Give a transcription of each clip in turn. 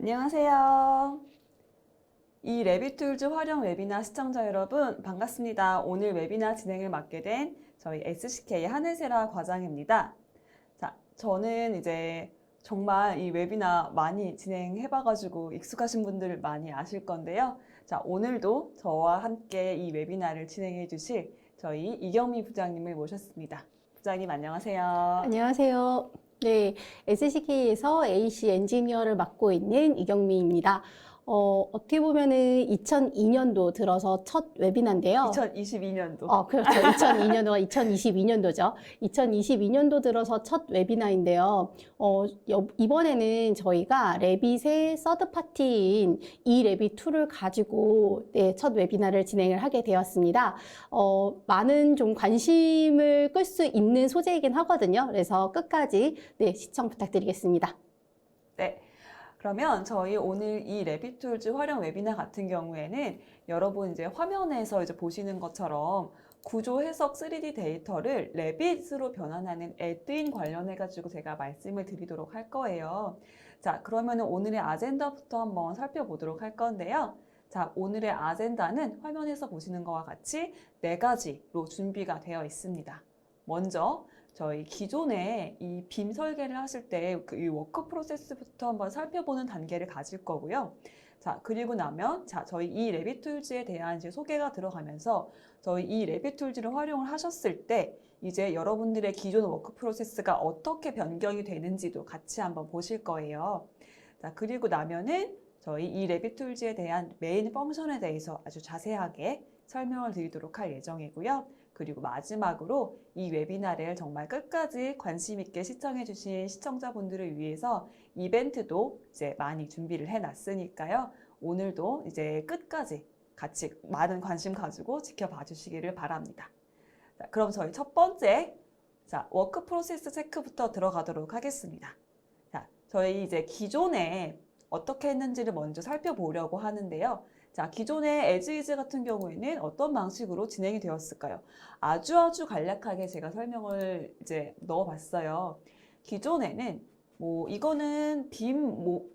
안녕하세요. 이 레비툴즈 활용 웨비나 시청자 여러분 반갑습니다. 오늘 웨비나 진행을 맡게 된 저희 SCK 한혜세라 과장입니다. 자, 저는 이제 정말 이 웨비나 많이 진행해봐가지고 익숙하신 분들 많이 아실 건데요. 자, 오늘도 저와 함께 이 웨비나를 진행해 주실 저희 이경미 부장님을 모셨습니다. 부장님 안녕하세요. 안녕하세요. 네, SCK에서 AC 엔지니어를 맡고 있는 이경미입니다. 어떻게 보면은 2002년도 들어서 첫 웨비나인데요. 2022년도. 그렇죠. 2002년도가 2022년도죠. 2022년도 들어서 첫 웨비나인데요. 이번에는 저희가 레빗의 서드 파티인 이레빗2를 가지고 첫 웨비나를 진행을 하게 되었습니다. 많은 좀 관심을 끌 수 있는 소재이긴 하거든요. 그래서 끝까지 시청 부탁드리겠습니다. 네. 그러면 저희 오늘 이 레빗툴즈 활용 웨비나 같은 경우에는 여러분 이제 화면에서 이제 보시는 것처럼 구조 해석 3D 데이터를 레빗으로 변환하는 에드인 관련해 가지고 제가 말씀을 드리도록 할 거예요. 자, 그러면 오늘의 아젠다부터 한번 살펴보도록 할 건데요. 자, 오늘의 아젠다는 화면에서 보시는 것과 같이 4가지로 준비가 되어 있습니다. 먼저 저희 기존에 이 빔 설계를 하실 때 이 워크 프로세스부터 한번 살펴보는 단계를 가질 거고요. 자, 그리고 나면 저희 이 레빗툴즈에 대한 이제 소개가 들어가면서 저희 이 레빗툴즈를 활용을 하셨을 때 이제 여러분들의 기존 워크 프로세스가 어떻게 변경이 되는지도 같이 한번 보실 거예요. 자, 그리고 나면은 저희 이 레빗툴즈에 대한 메인 펑션에 대해서 아주 자세하게 설명을 드리도록 할 예정이고요. 그리고 마지막으로 이 웨비나를 정말 끝까지 관심 있게 시청해 주신 시청자분들을 위해서 이벤트도 이제 많이 준비를 해 놨으니까요. 오늘도 이제 끝까지 같이 많은 관심 가지고 지켜봐 주시기를 바랍니다. 자, 그럼 저희 첫 번째 워크 프로세스 체크부터 들어가도록 하겠습니다. 자, 저희 이제 기존에 어떻게 했는지를 먼저 살펴보려고 하는데요. 자, 기존의 as-is 같은 경우에는 어떤 방식으로 진행이 되었을까요? 아주 간략하게 제가 설명을 이제 넣어봤어요. 기존에는 이거는 빔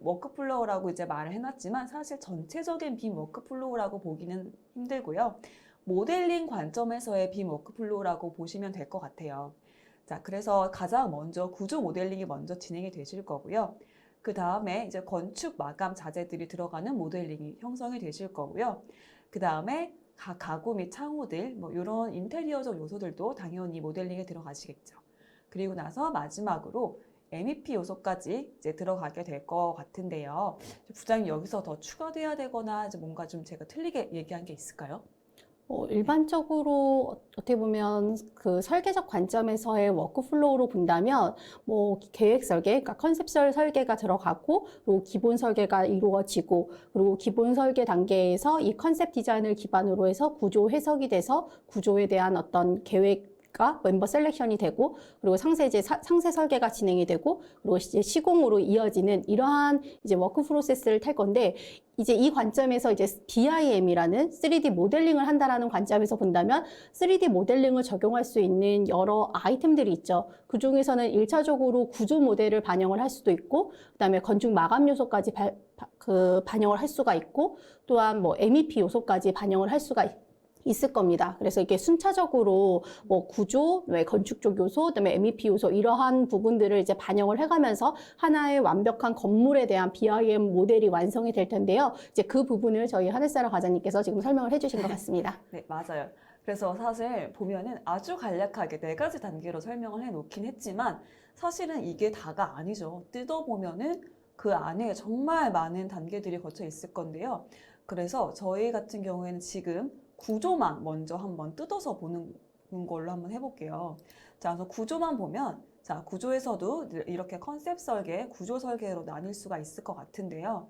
워크플로우라고 이제 말을 해놨지만 사실 전체적인 빔 워크플로우라고 보기는 힘들고요. 모델링 관점에서의 빔 워크플로우라고 보시면 될 것 같아요. 자, 그래서 가장 먼저 구조 모델링이 먼저 진행이 되실 거고요. 그 다음에 이제 건축 마감 자재들이 들어가는 모델링이 형성이 되실 거고요. 그 다음에 가구 및 창호들, 이런 인테리어적 요소들도 당연히 모델링에 들어가시겠죠. 그리고 나서 마지막으로 MEP 요소까지 이제 들어가게 될 것 같은데요. 부장님 여기서 더 추가돼야 되거나 이제 뭔가 좀 제가 틀리게 얘기한 게 있을까요? 일반적으로 어떻게 보면 그 설계적 관점에서의 워크플로우로 본다면 계획 설계, 그러니까 컨셉설 설계가 들어가고 그리고 기본 설계가 이루어지고 그리고 기본 설계 단계에서 이 컨셉 디자인을 기반으로 해서 구조 해석이 돼서 구조에 대한 어떤 계획 멤버 셀렉션이 되고 그리고 상세 설계가 진행이 되고 그리고 이제 시공으로 이어지는 이러한 이제 워크 프로세스를 탈 건데 이제 이 관점에서 이제 BIM이라는 3D 모델링을 한다라는 관점에서 본다면 3D 모델링을 적용할 수 있는 여러 아이템들이 있죠. 그 중에서는 1차적으로 구조 모델을 반영을 할 수도 있고 그다음에 건축 마감 요소까지 반영을 할 수가 있고 또한 MEP 요소까지 반영을 할 수가 있을 겁니다. 그래서 이게 순차적으로 구조, 건축적 요소, 그다음에 MEP 요소 이러한 부분들을 이제 반영을 해가면서 하나의 완벽한 건물에 대한 BIM 모델이 완성이 될 텐데요. 이제 그 부분을 저희 한혜사라 과장님께서 지금 설명을 해주신 것 같습니다. 네, 맞아요. 그래서 사실 보면은 아주 간략하게 4가지 단계로 설명을 해놓긴 했지만 사실은 이게 다가 아니죠. 뜯어보면은 그 안에 정말 많은 단계들이 거쳐 있을 건데요. 그래서 저희 같은 경우에는 지금 구조만 먼저 한번 뜯어서 보는 걸로 한번 해볼게요. 자, 그래서 구조만 보면, 자, 구조에서도 이렇게 컨셉 설계, 구조 설계로 나뉠 수가 있을 것 같은데요.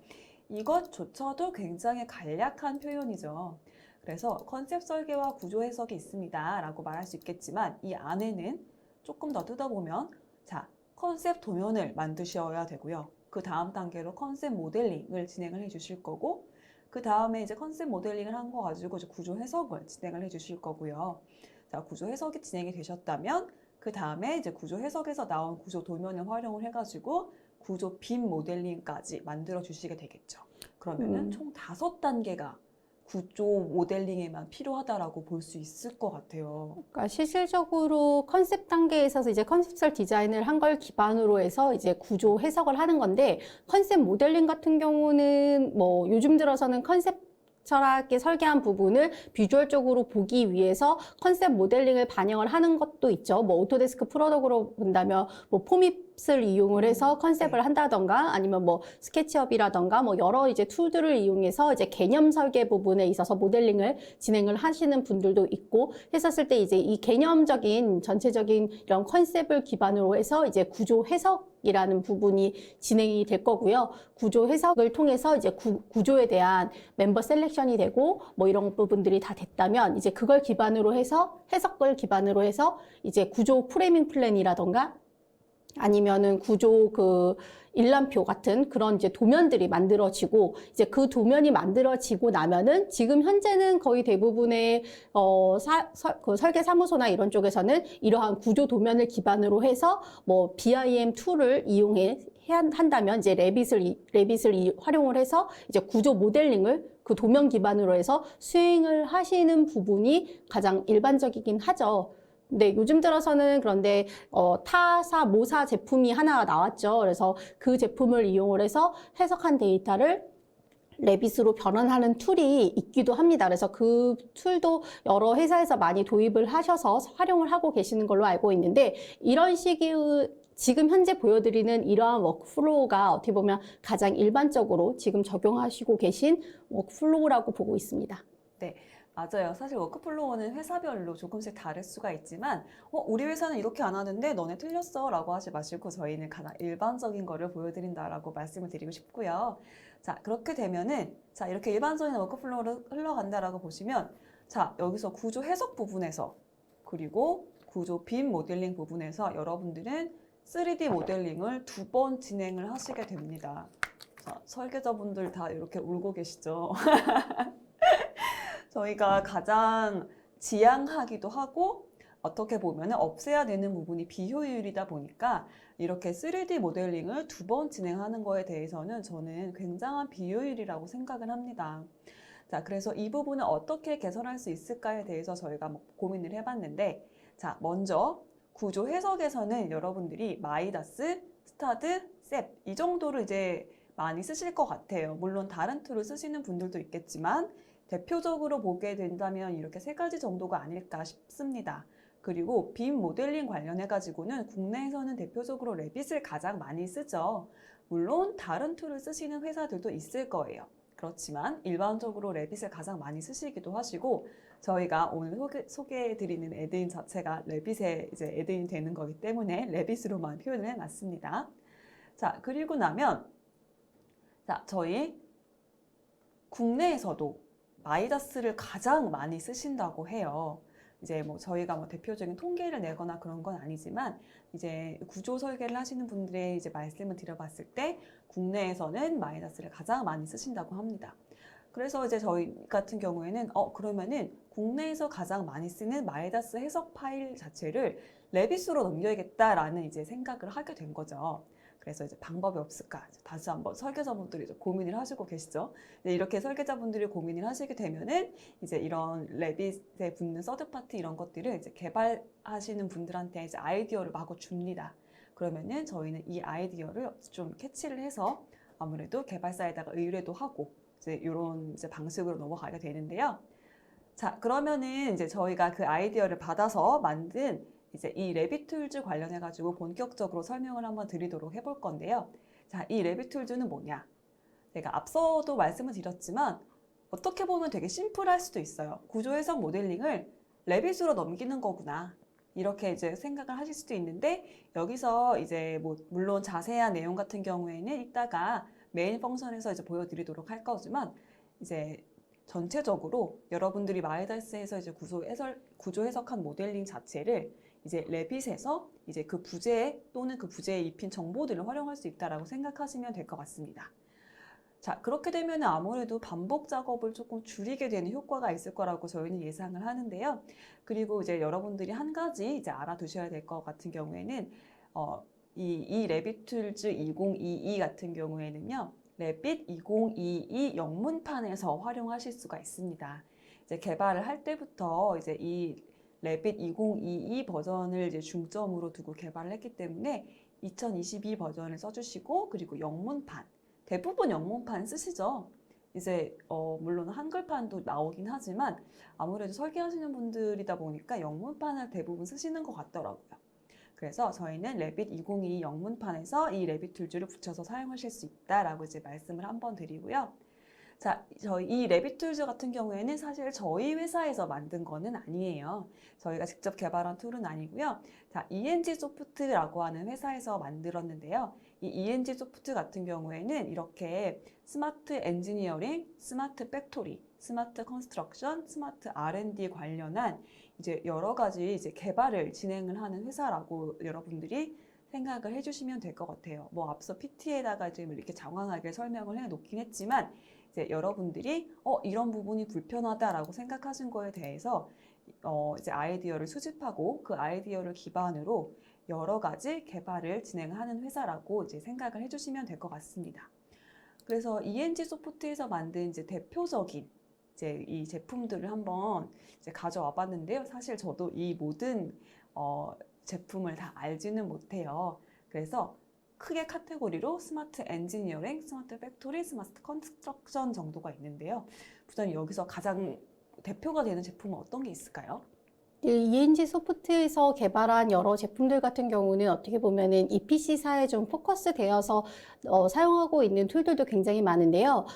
이것조차도 굉장히 간략한 표현이죠. 그래서 컨셉 설계와 구조 해석이 있습니다. 라고 말할 수 있겠지만, 이 안에는 조금 더 뜯어보면, 자, 컨셉 도면을 만드셔야 되고요. 그 다음 단계로 컨셉 모델링을 진행을 해 주실 거고, 그 다음에 이제 컨셉 모델링을 한 거 가지고 이제 구조 해석을 진행을 해 주실 거고요. 자, 구조 해석이 진행이 되셨다면 그 다음에 이제 구조 해석에서 나온 구조 도면을 활용을 해가지고 구조 빔 모델링까지 만들어 주시게 되겠죠. 그러면은 총 5단계가 구조 모델링에만 필요하다라고 볼 수 있을 것 같아요. 그러니까 실질적으로 컨셉 단계에서 이제 컨셉설 디자인을 한 걸 기반으로 해서 이제 구조 해석을 하는 건데, 컨셉 모델링 같은 경우는 뭐 요즘 들어서는 컨셉철하게 설계한 부분을 비주얼적으로 보기 위해서 컨셉 모델링을 반영을 하는 것도 있죠. 뭐 오토데스크 프로덕트로 본다면 뭐 포밋을 이용을 해서 컨셉을 네. 한다던가, 아니면 뭐 스케치업이라던가 뭐 여러 이제 툴들을 이용해서 이제 개념 설계 부분에 있어서 모델링을 진행을 하시는 분들도 있고, 했었을 때 이제 이 개념적인 전체적인 이런 컨셉을 기반으로 해서 이제 구조 해석이라는 부분이 진행이 될 거고요. 구조 해석을 통해서 이제 구조에 대한 멤버 셀렉션이 되고 뭐 이런 부분들이 다 됐다면, 이제 그걸 기반으로 해서 해석을 기반으로 해서 이제 구조 프레이밍 플랜이라던가 아니면은 구조 그 일람표 같은 그런 이제 도면들이 만들어지고, 이제 그 도면이 만들어지고 나면은 지금 현재는 거의 대부분의 그 설계 사무소나 이런 쪽에서는 이러한 구조 도면을 기반으로 해서 뭐 BIM 툴을 한다면 이제 레빗을 활용을 해서 이제 구조 모델링을 그 도면 기반으로 해서 수행을 하시는 부분이 가장 일반적이긴 하죠. 네, 요즘 들어서는 그런데 타사, 모사 제품이 하나 나왔죠. 그래서 그 제품을 이용을 해서 해석한 데이터를 레빗으로 변환하는 툴이 있기도 합니다. 그래서 그 툴도 여러 회사에서 많이 도입을 하셔서 활용을 하고 계시는 걸로 알고 있는데, 이런 식의 지금 현재 보여드리는 이러한 워크플로우가 어떻게 보면 가장 일반적으로 지금 적용하시고 계신 워크플로우라고 보고 있습니다. 네, 맞아요. 사실 워크플로우는 회사별로 조금씩 다를 수가 있지만, 우리 회사는 이렇게 안 하는데 너네 틀렸어 라고 하지 마시고 저희는 가장 일반적인 거를 보여드린다라고 말씀을 드리고 싶고요. 자, 그렇게 되면은, 자, 이렇게 일반적인 워크플로우로 흘러간다라고 보시면, 자, 여기서 구조 해석 부분에서, 그리고 구조 빔 모델링 부분에서 여러분들은 3D 모델링을 2번 진행을 하시게 됩니다. 자, 설계자분들 다 이렇게 울고 계시죠? 저희가 가장 지양하기도 하고 어떻게 보면 없애야 되는 부분이 비효율이다 보니까 이렇게 3D 모델링을 2번 진행하는 거에 대해서는 저는 굉장한 비효율이라고 생각을 합니다. 자, 그래서 이 부분을 어떻게 개선할 수 있을까에 대해서 저희가 고민을 해봤는데, 자, 먼저 구조 해석에서는 여러분들이 마이다스, 스타드, 셉 이 정도를 이제 많이 쓰실 것 같아요. 물론 다른 툴을 쓰시는 분들도 있겠지만 대표적으로 보게 된다면 이렇게 3가지 정도가 아닐까 싶습니다. 그리고 빔 모델링 관련해 가지고는 국내에서는 대표적으로 레빗을 가장 많이 쓰죠. 물론 다른 툴을 쓰시는 회사들도 있을 거예요. 그렇지만 일반적으로 레빗을 가장 많이 쓰시기도 하시고, 저희가 오늘 소개해드리는 애드인 자체가 레빗의 이제 애드인이 되는 거기 때문에 레빗으로만 표현을 해놨습니다. 자, 그리고 나면, 자, 저희 국내에서도 마이다스를 가장 많이 쓰신다고 해요. 이제 뭐 저희가 뭐 대표적인 통계를 내거나 그런 건 아니지만, 이제 구조 설계를 하시는 분들의 이제 말씀을 드려봤을 때 국내에서는 마이다스를 가장 많이 쓰신다고 합니다. 그래서 이제 저희 같은 경우에는 그러면은 국내에서 가장 많이 쓰는 마이다스 해석 파일 자체를 레빗으로 넘겨야겠다라는 이제 생각을 하게 된 거죠. 그래서 이제 방법이 없을까? 다시 한번 설계자분들이 이제 고민을 하시고 계시죠. 이렇게 설계자분들이 고민을 하시게 되면은 이제 이런 레빗에 붙는 서드파티 이런 것들을 이제 개발하시는 분들한테 이제 아이디어를 마구 줍니다. 그러면은 저희는 이 아이디어를 좀 캐치를 해서 아무래도 개발사에다가 의뢰도 하고 이제 이런 이제 방식으로 넘어가게 되는데요. 자, 그러면은 이제 저희가 그 아이디어를 받아서 만든 이제 이 레빗 툴즈 관련해 가지고 본격적으로 설명을 한번 드리도록 해볼 건데요. 자, 이 레빗 툴즈는 뭐냐? 제가 앞서도 말씀을 드렸지만 어떻게 보면 되게 심플할 수도 있어요. 구조 해석 모델링을 레빗으로 넘기는 거구나. 이렇게 이제 생각을 하실 수도 있는데, 여기서 이제 뭐 물론 자세한 내용 같은 경우에는 이따가 메인 펑션에서 이제 보여드리도록 할 거지만, 이제 전체적으로 여러분들이 마이다스에서 이제 구조 해석한 모델링 자체를 이제 레빗에서 이제 그 부재 또는 그 부재에 입힌 정보들을 활용할 수 있다라고 생각하시면 될 것 같습니다. 자, 그렇게 되면 아무래도 반복 작업을 조금 줄이게 되는 효과가 있을 거라고 저희는 예상을 하는데요. 그리고 이제 여러분들이 한 가지 이제 알아두셔야 될 것 같은 경우에는 이 레빗툴즈 2022 같은 경우에는요, 레빗 2022 영문판에서 활용하실 수가 있습니다. 이제 개발을 할 때부터 이제 이 레빗 2022 버전을 이제 중점으로 두고 개발을 했기 때문에 2022 버전을 써주시고, 그리고 영문판, 대부분 영문판 쓰시죠. 이제 물론 한글판도 나오긴 하지만 아무래도 설계하시는 분들이다 보니까 영문판을 대부분 쓰시는 것 같더라고요. 그래서 저희는 레빗 2022 영문판에서 이 레빗 툴즈를 붙여서 사용하실 수 있다라고 이제 말씀을 한번 드리고요. 자, 저희 이 레빗 툴즈 같은 경우에는 사실 저희 회사에서 만든 거는 아니에요. 저희가 직접 개발한 툴은 아니고요. 자, ENG 소프트라고 하는 회사에서 만들었는데요. 이 ENG 소프트 같은 경우에는 이렇게 스마트 엔지니어링, 스마트 팩토리, 스마트 컨스트럭션, 스마트 R&D 관련한 이제 여러 가지 이제 개발을 진행을 하는 회사라고 여러분들이 생각을 해주시면 될 것 같아요. 뭐 앞서 PT에다가 지금 이렇게 장황하게 설명을 해 놓긴 했지만 이제 여러분들이 이런 부분이 불편하다라고 생각하신 거에 대해서 이제 아이디어를 수집하고 그 아이디어를 기반으로 여러 가지 개발을 진행하는 회사라고 이제 생각을 해주시면 될 것 같습니다. 그래서 ENG 소프트에서 만든 이제 대표적인 이제 이 제품들을 한번 이제 가져와 봤는데요. 사실 저도 이 모든 제품을 다 알지는 못해요. 그래서 크게 카테고리로 스마트 엔지니어링, 스마트 팩토리, 스마트 컨스트럭션 정도가 있는데요. 부장님, 여기서 가장 대표가 되는 제품은 어떤 게 있을까요? 이 ENG 소프트에서 개발한 여러 제품들 같은 경우는 어떻게 보면은 EPC사에 좀 포커스되어서 사용하고 있는 툴들도 굉장히 많은데요.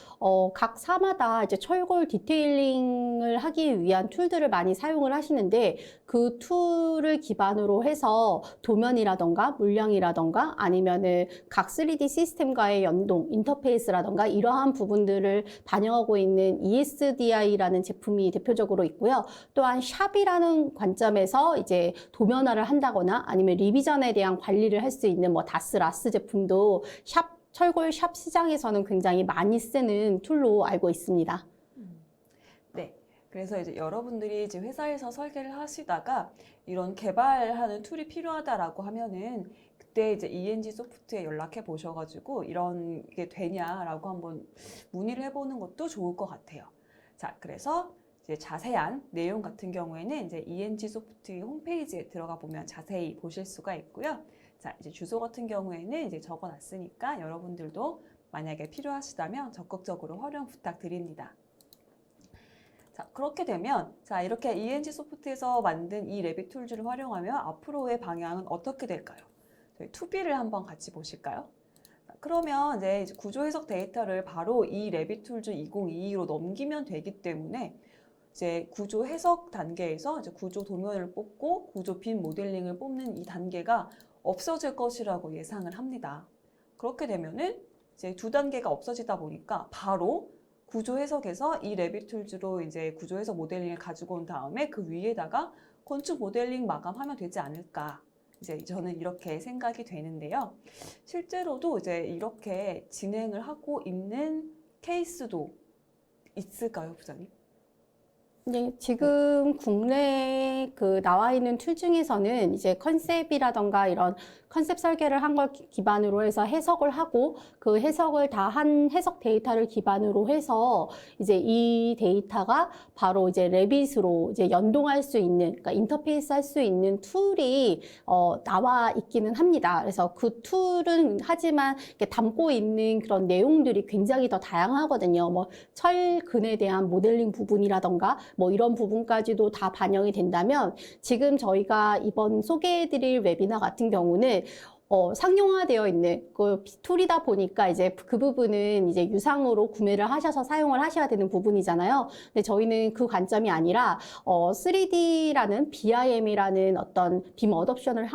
각 사마다 이제 철골 디테일링을 하기 위한 툴들을 많이 사용을 하시는데 그 툴을 기반으로 해서 도면이라던가 물량이라던가 아니면은 각 3D 시스템과의 연동, 인터페이스라던가 이러한 부분들을 반영하고 있는 ESDI라는 제품이 대표적으로 있고요. 또한 샵이라는 관점에서 이제 도면화를 한다거나 아니면 리비전에 대한 관리를 할 수 있는 뭐 다스, 라스 제품도 철골 샵 시장에서는 굉장히 많이 쓰는 툴로 알고 있습니다. 네. 그래서 이제 여러분들이 이제 회사에서 설계를 하시다가 이런 개발하는 툴이 필요하다라고 하면은 그때 이제 ENG 소프트에 연락해 보셔가지고 이런 게 되냐라고 한번 문의를 해보는 것도 좋을 것 같아요. 자, 그래서 이제 자세한 내용 같은 경우에는 이제 ENG 소프트 홈페이지에 들어가 보면 자세히 보실 수가 있고요. 자, 이제 주소 같은 경우에는 이제 적어 놨으니까 여러분들도 만약에 필요하시다면 적극적으로 활용 부탁드립니다. 자, 그렇게 되면 자, 이렇게 ENG 소프트에서 만든 이 레빗 툴즈를 활용하면 앞으로의 방향은 어떻게 될까요? 저희 2B를 한번 같이 보실까요? 그러면 이제 구조 해석 데이터를 바로 이 레빗 툴즈 2022로 넘기면 되기 때문에 이제 구조 해석 단계에서 이제 구조 도면을 뽑고 구조 빔 모델링을 뽑는 이 단계가 없어질 것이라고 예상을 합니다. 그렇게 되면은 이제 두 단계가 없어지다 보니까 바로 구조 해석에서 이 레빗 툴즈로 이제 구조 해석 모델링을 가지고 온 다음에 그 위에다가 건축 모델링 마감하면 되지 않을까. 이제 저는 이렇게 생각이 되는데요. 실제로도 이제 이렇게 진행을 하고 있는 케이스도 있을까요, 부장님? 네, 지금 국내에 나와 있는 툴 중에서는 이제 컨셉이라던가 이런 컨셉 설계를 한 걸 기반으로 해서 해석을 하고 그 해석을 다 한 해석 데이터를 기반으로 해서 이제 이 데이터가 바로 이제 레빗으로 이제 연동할 수 있는, 그러니까 인터페이스 할 수 있는 툴이 나와 있기는 합니다. 그래서 그 툴은 하지만 담고 있는 그런 내용들이 굉장히 더 다양하거든요. 뭐 철근에 대한 모델링 부분이라던가 뭐 이런 부분까지도 다 반영이 된다면 지금 저희가 이번 소개해드릴 웨비나 같은 경우는 상용화되어 있는 그 툴이다 보니까 이제 그 부분은 이제 유상으로 구매를 하셔서 사용을 하셔야 되는 부분이잖아요. 근데 저희는 그 관점이 아니라 3D라는 BIM이라는 어떤 빔 어댑션을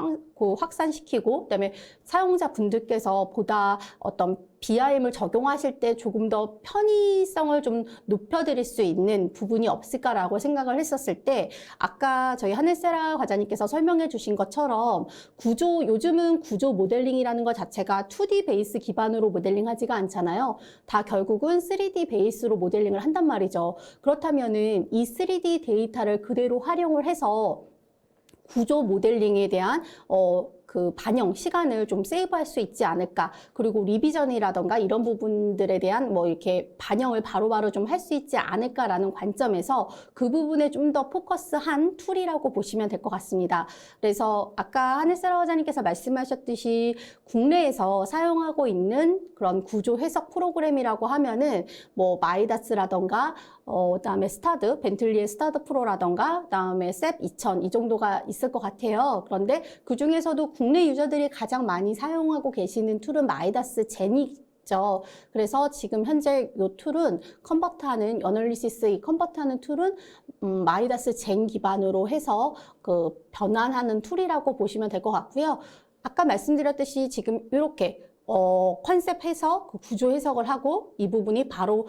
확산시키고 그다음에 사용자 분들께서 보다 어떤 BIM을 적용하실 때 조금 더 편의성을 좀 높여드릴 수 있는 부분이 없을까라고 생각을 했었을 때 아까 저희 하늘세라 과장님께서 설명해 주신 것처럼 요즘은 구조 모델링이라는 것 자체가 2D 베이스 기반으로 모델링하지가 않잖아요. 다 결국은 3D 베이스로 모델링을 한단 말이죠. 그렇다면은 이 3D 데이터를 그대로 활용을 해서 구조 모델링에 대한 그 반영 시간을 좀 세이브할 수 있지 않을까. 그리고 리비전이라던가 이런 부분들에 대한 뭐 이렇게 반영을 바로바로 좀 할 수 있지 않을까라는 관점에서 그 부분에 좀 더 포커스한 툴이라고 보시면 될 것 같습니다. 그래서 아까 하늘사라 원장님께서 말씀하셨듯이 국내에서 사용하고 있는 그런 구조 해석 프로그램이라고 하면은 뭐 마이다스라던가 그다음에 스타드, 벤틀리의 스타드 프로라던가 그다음에 셉 2000 이 정도가 있을 것 같아요. 그런데 그 중에서도 국내 유저들이 가장 많이 사용하고 계시는 툴은 마이다스 젠이죠. 그래서 지금 현재 이 툴은 컨버트하는 어널리시스 이 컨버트하는 툴은 마이다스 젠 기반으로 해서 그 변환하는 툴이라고 보시면 될 것 같고요. 아까 말씀드렸듯이 지금 이렇게 컨셉 해석, 구조 해석을 하고 이 부분이 바로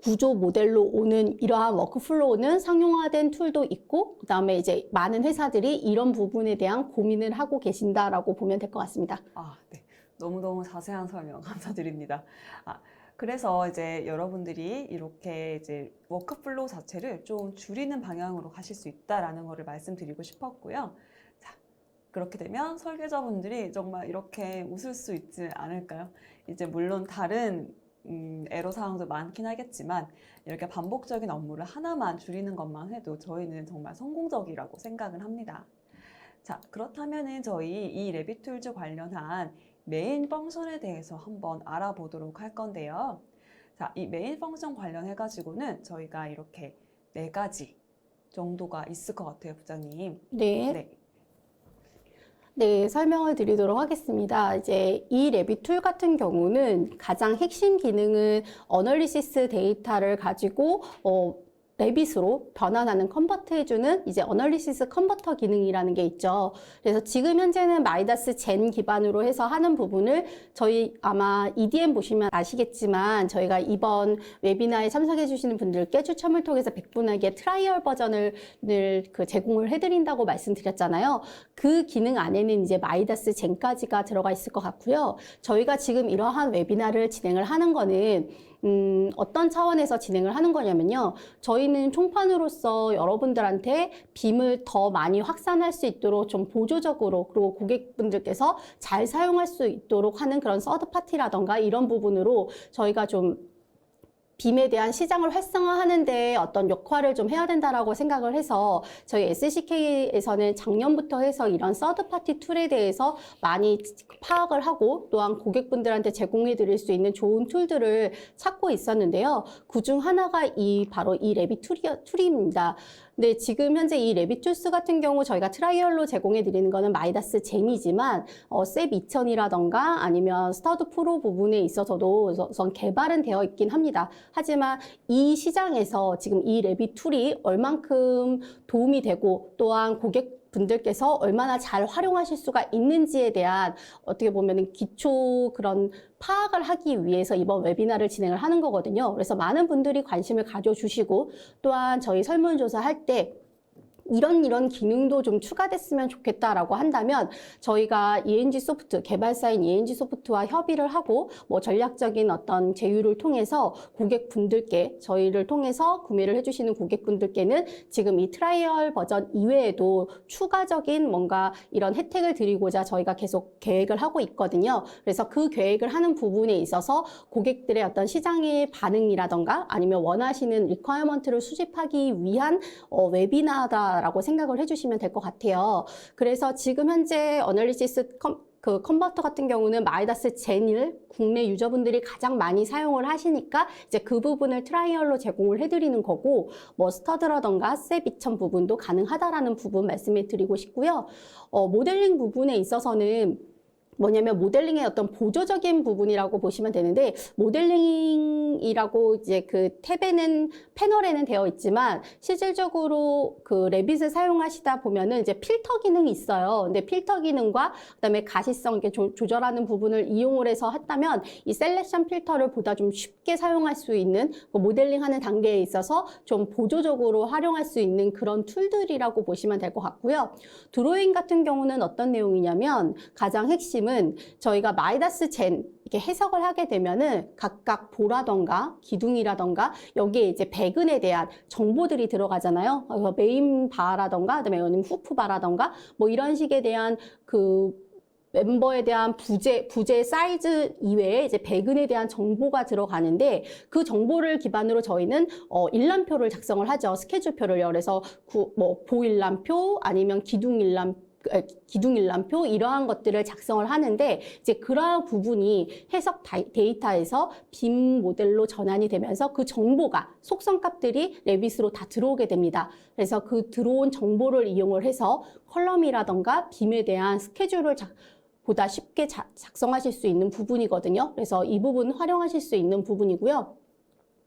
구조 모델로 오는 이러한 워크플로우는 상용화된 툴도 있고 그다음에 이제 많은 회사들이 이런 부분에 대한 고민을 하고 계신다라고 보면 될 것 같습니다. 네. 너무너무 자세한 설명 감사드립니다. 그래서 이제 여러분들이 이렇게 이제 워크플로우 자체를 좀 줄이는 방향으로 가실 수 있다라는 거를 말씀드리고 싶었고요. 자, 그렇게 되면 설계자분들이 정말 이렇게 웃을 수 있지 않을까요? 이제 물론 다른 애로사항도 많긴 하겠지만 이렇게 반복적인 업무를 하나만 줄이는 것만 해도 저희는 정말 성공적이라고 생각을 합니다. 자, 그렇다면은 저희 이 레빗툴즈 관련한 메인 펑션에 대해서 한번 알아보도록 할 건데요. 자, 이 메인 펑션 관련해 가지고는 저희가 이렇게 4가지 정도가 있을 것 같아요, 부장님. 네. 네, 설명을 드리도록 하겠습니다. 이제 이 레빗 툴 같은 경우는 가장 핵심 기능은 어널리시스 데이터를 가지고 레빗으로 변환하는 컨버트 해주는 이제 어널리시스 컨버터 기능이라는 게 있죠. 그래서 지금 현재는 마이다스 젠 기반으로 해서 하는 부분을 저희 아마 EDM 보시면 아시겠지만 저희가 이번 웨비나에 참석해 주시는 분들께 추첨을 통해서 100분에게 트라이얼 버전을 제공을 해드린다고 말씀드렸잖아요. 그 기능 안에는 이제 마이다스 젠까지가 들어가 있을 것 같고요. 저희가 지금 이러한 웨비나를 진행을 하는 거는 어떤 차원에서 진행을 하는 거냐면요. 저희는 총판으로서 여러분들한테 빔을 더 많이 확산할 수 있도록 좀 보조적으로 그리고 고객분들께서 잘 사용할 수 있도록 하는 그런 서드 파티라던가 이런 부분으로 저희가 좀 빔에 대한 시장을 활성화하는 데 어떤 역할을 좀 해야 된다라고 생각을 해서 저희 SCK에서는 작년부터 해서 이런 서드파티 툴에 대해서 많이 파악을 하고 또한 고객분들한테 제공해 드릴 수 있는 좋은 툴들을 찾고 있었는데요. 그중 하나가 바로 이 레빗 툴입니다. 근데 지금 현재 이 레빗 툴스 같은 경우 저희가 트라이얼로 제공해 드리는 거는 마이다스 젠이지만 셉 2000이라던가 아니면 스타드 프로 부분에 있어서도 우선 개발은 되어 있긴 합니다. 하지만 이 시장에서 지금 이 레빗 툴이 얼만큼 도움이 되고 또한 고객분들께서 얼마나 잘 활용하실 수가 있는지에 대한 어떻게 보면 기초 그런 파악을 하기 위해서 이번 웨비나를 진행을 하는 거거든요. 그래서 많은 분들이 관심을 가져주시고 또한 저희 설문조사 할 때 이런 기능도 좀 추가됐으면 좋겠다라고 한다면 저희가 ENG 소프트, 개발사인 ENG 소프트와 협의를 하고 뭐 전략적인 어떤 제휴를 통해서 고객분들께 저희를 통해서 구매를 해주시는 고객분들께는 지금 이 트라이얼 버전 이외에도 추가적인 뭔가 이런 혜택을 드리고자 저희가 계속 계획을 하고 있거든요. 그래서 그 계획을 하는 부분에 있어서 고객들의 어떤 시장의 반응이라던가 아니면 원하시는 리퀘어먼트를 수집하기 위한 웨비나다 라고 생각을 해주시면 될 것 같아요. 그래서 지금 현재 어널리시스 컨버터 같은 경우는 마이다스 젠을 국내 유저분들이 가장 많이 사용을 하시니까 이제 그 부분을 트라이얼로 제공을 해드리는 거고 뭐 스터드라던가 셉 2000 부분도 가능하다라는 부분 말씀해 드리고 싶고요. 모델링 부분에 있어서는 뭐냐면 모델링의 어떤 보조적인 부분이라고 보시면 되는데 모델링이라고 이제 그 탭에는 패널에는 되어 있지만 실질적으로 그 레빗을 사용하시다 보면은 이제 필터 기능이 있어요. 근데 필터 기능과 그다음에 가시성 이렇게 조절하는 부분을 이용을 해서 했다면 이 셀렉션 필터를 보다 좀 쉽게 사용할 수 있는 그 모델링하는 단계에 있어서 좀 보조적으로 활용할 수 있는 그런 툴들이라고 보시면 될 것 같고요. 드로잉 같은 경우는 어떤 내용이냐면 가장 핵심은 점은 저희가 마이다스 젠 이렇게 해석을 하게 되면은 각각 보라던가 기둥이라던가 여기에 이제 백은에 대한 정보들이 들어가잖아요. 그래서 메인 바라던가 그다음에 후프 바라던가 뭐 이런 식에 대한 그 멤버에 대한 부재 사이즈 이외에 이제 백은에 대한 정보가 들어가는데 그 정보를 기반으로 저희는 일람표를 작성을 하죠. 스케줄표를요. 그래서 뭐 보일람표 아니면 기둥일람표 이러한 것들을 작성을 하는데 이제 그러한 부분이 해석 데이터에서 빔 모델로 전환이 되면서 그 정보가 속성값들이 레빗으로 다 들어오게 됩니다. 그래서 그 들어온 정보를 이용을 해서 컬럼이라던가 빔에 대한 스케줄을 보다 쉽게 작성하실 수 있는 부분이거든요. 그래서 이 부분 활용하실 수 있는 부분이고요.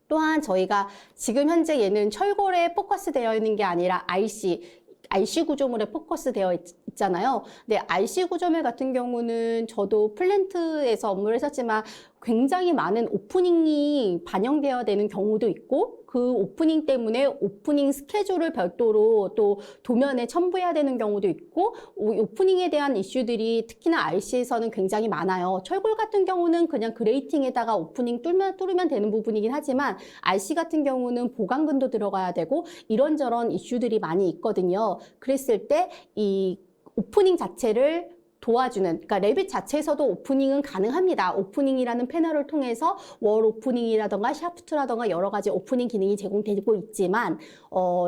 또한 저희가 지금 현재 얘는 철골에 포커스되어 있는 게 아니라 RC 구조물에 포커스되어 있잖아요. 근데 RC 구조물 같은 경우는 저도 플랜트에서 업무를 했었지만 굉장히 많은 오프닝이 반영되어야 되는 경우도 있고 그 오프닝 때문에 오프닝 스케줄을 별도로 또 도면에 첨부해야 되는 경우도 있고 오프닝에 대한 이슈들이 특히나 RC에서는 굉장히 많아요. 철골 같은 경우는 그냥 그레이팅에다가 오프닝 뚫으면 되는 부분이긴 하지만 RC 같은 경우는 보강근도 들어가야 되고 이런저런 이슈들이 많이 있거든요. 그랬을 때 이 오프닝 자체를 도와주는, 그러니까 레빗 자체에서도 오프닝은 가능합니다. 오프닝이라는 패널을 통해서 월 오프닝이라던가 샤프트라던가 여러 가지 오프닝 기능이 제공되고 있지만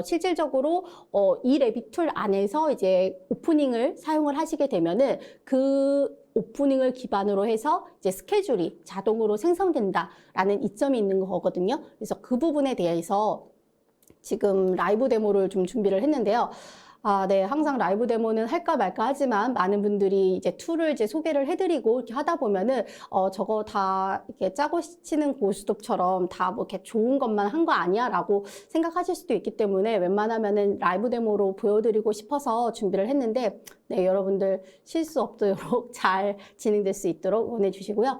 실질적으로 이 레빗 툴 안에서 이제 오프닝을 사용을 하시게 되면은 그 오프닝을 기반으로 해서 이제 스케줄이 자동으로 생성된다라는 이점이 있는 거거든요. 그래서 그 부분에 대해서 지금 라이브 데모를 좀 준비를 했는데요. 네, 항상 라이브 데모는 할까 말까 하지만 많은 분들이 이제 툴을 이제 소개를 해드리고 이렇게 하다 보면은 저거 다 이렇게 짜고 치는 고스톱처럼 다 뭐 이렇게 좋은 것만 한 거 아니야라고 생각하실 수도 있기 때문에 웬만하면은 라이브 데모로 보여드리고 싶어서 준비를 했는데 네, 여러분들 실수 없도록 잘 진행될 수 있도록 응원해 주시고요.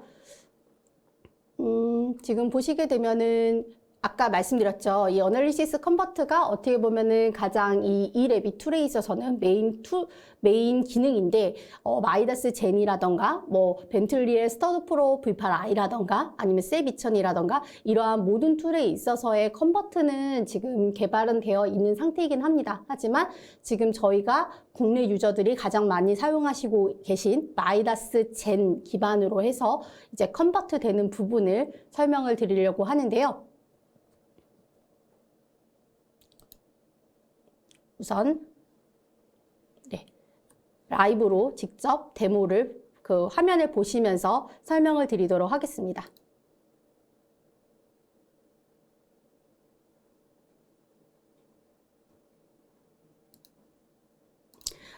지금 보시게 되면은 아까 말씀드렸죠. 이 어널리시스 컨버트가 어떻게 보면은 가장 이 레빗 툴에 있어서는 메인 기능인데, 마이다스 젠이라던가, 뭐, 벤틀리의 스터드 프로 V8i라던가, 아니면 셉 2000이라던가, 이러한 모든 툴에 있어서의 컨버트는 지금 개발은 되어 있는 상태이긴 합니다. 하지만 지금 저희가 국내 유저들이 가장 많이 사용하시고 계신 마이다스 젠 기반으로 해서 이제 컨버트 되는 부분을 설명을 드리려고 하는데요. 우선 네, 라이브로 직접 데모를 그 화면을 보시면서 설명을 드리도록 하겠습니다.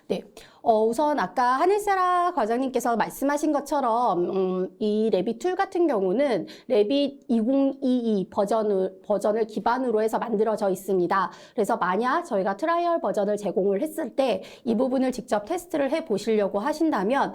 네, 우선 아까 하늘사라 과장님께서 말씀하신 것처럼 이 레빗 툴 같은 경우는 레빗 2022 버전을 기반으로 해서 만들어져 있습니다. 그래서 만약 저희가 트라이얼 버전을 제공을 했을 때 이 부분을 직접 테스트를 해 보시려고 하신다면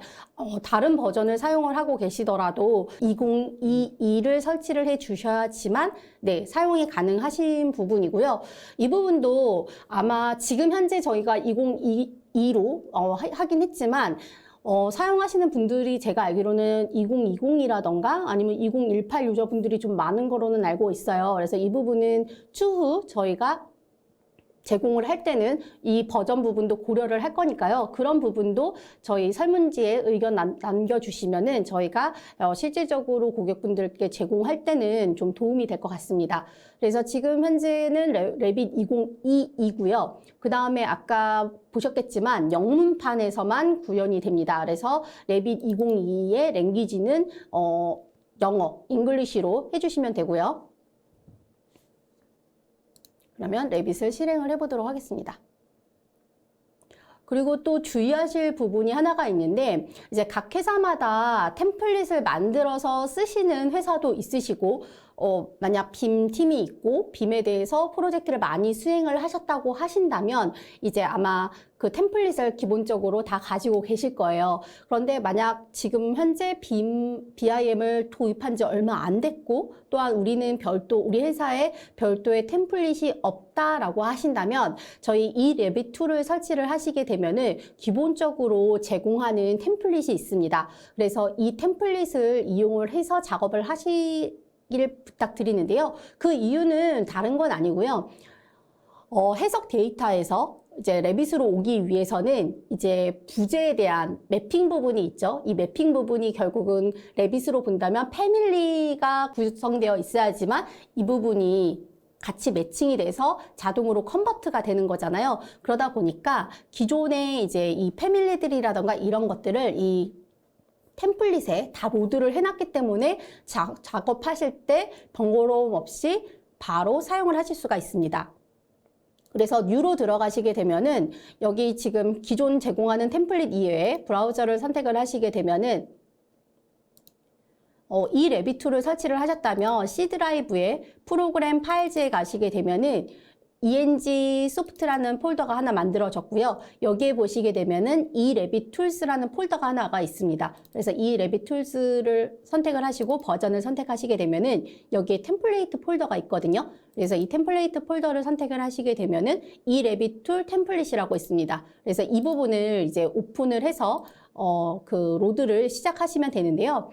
다른 버전을 사용을 하고 계시더라도 2022를 설치를 해 주셔야지만 네, 사용이 가능하신 부분이고요. 이 부분도 아마 지금 현재 저희가 2022로 하긴 했지만 사용하시는 분들이 제가 알기로는 2020이라던가 아니면 2018 유저분들이 좀 많은 거로는 알고 있어요. 그래서 이 부분은 추후 저희가 제공을 할 때는 이 버전 부분도 고려를 할 거니까요. 그런 부분도 저희 설문지에 의견 남겨주시면은 저희가 실질적으로 고객분들께 제공할 때는 좀 도움이 될 것 같습니다. 그래서 지금 현재는 레빗 2022고요. 그 다음에 아까 보셨겠지만 영문판에서만 구현이 됩니다. 그래서 레빗 2022의 랭귀지는 영어, 잉글리시로 해주시면 되고요. 그러면 레빗을 실행을 해보도록 하겠습니다. 그리고 또 주의하실 부분이 하나가 있는데 이제 각 회사마다 템플릿을 만들어서 쓰시는 회사도 있으시고 만약 빔 팀이 있고 빔에 대해서 프로젝트를 많이 수행을 하셨다고 하신다면 이제 아마 그 템플릿을 기본적으로 다 가지고 계실 거예요. 그런데 만약 지금 현재 BIM을 도입한 지 얼마 안 됐고 또한 우리는 우리 회사에 별도의 템플릿이 없다라고 하신다면 저희 이 레빗 툴을 설치를 하시게 되면은 기본적으로 제공하는 템플릿이 있습니다. 그래서 이 템플릿을 이용을 해서 작업을 하시길 부탁드리는데요. 그 이유는 다른 건 아니고요. 해석 데이터에서 이제 레빗으로 오기 위해서는 이제 부재에 대한 매핑 부분이 있죠. 이 매핑 부분이 결국은 레빗으로 본다면 패밀리가 구성되어 있어야지만 이 부분이 같이 매칭이 돼서 자동으로 컨버트가 되는 거잖아요. 그러다 보니까 기존에 이제 이 패밀리들이라던가 이런 것들을 이 템플릿에 다 로드를 해놨기 때문에 작업하실 때 번거로움 없이 바로 사용을 하실 수가 있습니다. 그래서 New로 들어가시게 되면은 여기 지금 기존 제공하는 템플릿 이외에 브라우저를 선택을 하시게 되면은 이 레빗 툴을 설치를 하셨다면 C 드라이브에 프로그램 파일즈에 가시게 되면은 ENG 소프트라는 폴더가 하나 만들어졌고요. 여기에 보시게 되면은 이 레빗 툴스라는 폴더가 하나가 있습니다. 그래서 이 레빗 툴스를 선택을 하시고 버전을 선택하시게 되면은 여기에 템플레이트 폴더가 있거든요. 그래서 이 템플레이트 폴더를 선택을 하시게 되면은 이 레빗 툴 템플릿이라고 있습니다. 그래서 이 부분을 이제 오픈을 해서 그 로드를 시작하시면 되는데요.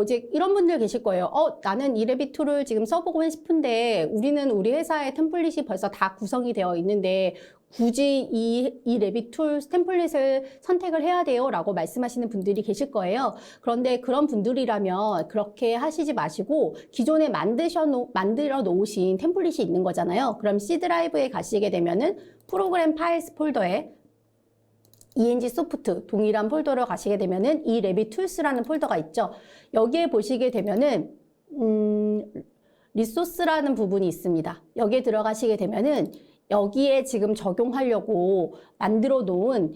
이제 이런 분들 계실 거예요. 나는 이 레빗 툴을 지금 써보고 싶은데 우리는 우리 회사의 템플릿이 벌써 다 구성이 되어 있는데 굳이 이 레빗 툴 템플릿을 선택을 해야 돼요 라고 말씀하시는 분들이 계실 거예요. 그런데 그런 분들이라면 그렇게 하시지 마시고 기존에 만들어 놓으신 템플릿이 있는 거잖아요. 그럼 C 드라이브에 가시게 되면은 프로그램 파일스 폴더에 ENG 소프트 동일한 폴더로 가시게 되면은 이 레빗 툴스라는 폴더가 있죠. 여기에 보시게 되면은 리소스라는 부분이 있습니다. 여기에 들어가시게 되면은 여기에 지금 적용하려고 만들어 놓은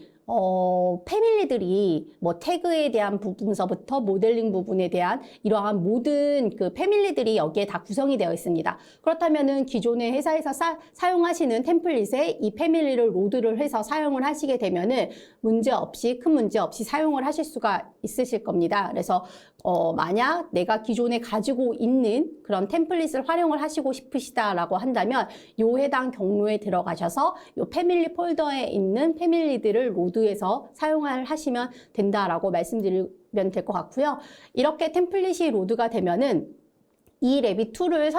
패밀리들이 뭐 태그에 대한 부분서부터 모델링 부분에 대한 이러한 모든 그 패밀리들이 여기에 다 구성이 되어 있습니다. 그렇다면은 기존의 회사에서 사용하시는 템플릿에 이 패밀리를 로드를 해서 사용을 하시게 되면은 큰 문제 없이 사용을 하실 수가 있으실 겁니다. 그래서 만약 내가 기존에 가지고 있는 그런 템플릿을 활용을 하시고 싶으시다라고 한다면 요 해당 경로에 들어가셔서 요 패밀리 폴더에 있는 패밀리들을 로드해서 사용을 하시면 된다라고 말씀드리면 될 것 같고요. 이렇게 템플릿이 로드가 되면은 이 레빗 툴을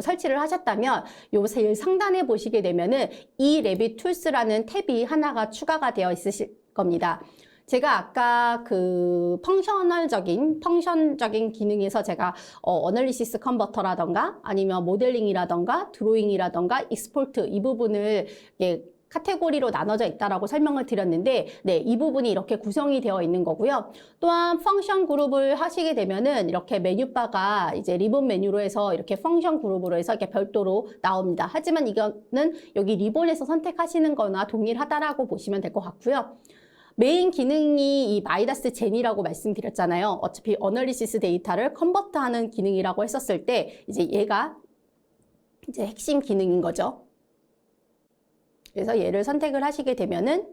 설치를 하셨다면 요 제일 상단에 보시게 되면은 이 레빗 툴스라는 탭이 하나가 추가가 되어 있으실 겁니다. 제가 아까 그 펑션적인 기능에서 제가 어널리시스 컨버터라던가 아니면 모델링이라던가 드로잉이라던가 익스포트 이 부분을 카테고리로 나눠져 있다라고 설명을 드렸는데, 네, 이 부분이 이렇게 구성이 되어 있는 거고요. 또한 펑션 그룹을 하시게 되면은 이렇게 메뉴바가 이제 리본 메뉴로 해서 이렇게 펑션 그룹으로 해서 이렇게 별도로 나옵니다. 하지만 이거는 여기 리본에서 선택하시는 거나 동일하다라고 보시면 될 것 같고요. 메인 기능이 이 마이다스 젠이라고 말씀드렸잖아요. 어차피 어널리시스 데이터를 컨버트하는 기능이라고 했었을 때 이제 얘가 이제 핵심 기능인 거죠. 그래서 얘를 선택을 하시게 되면은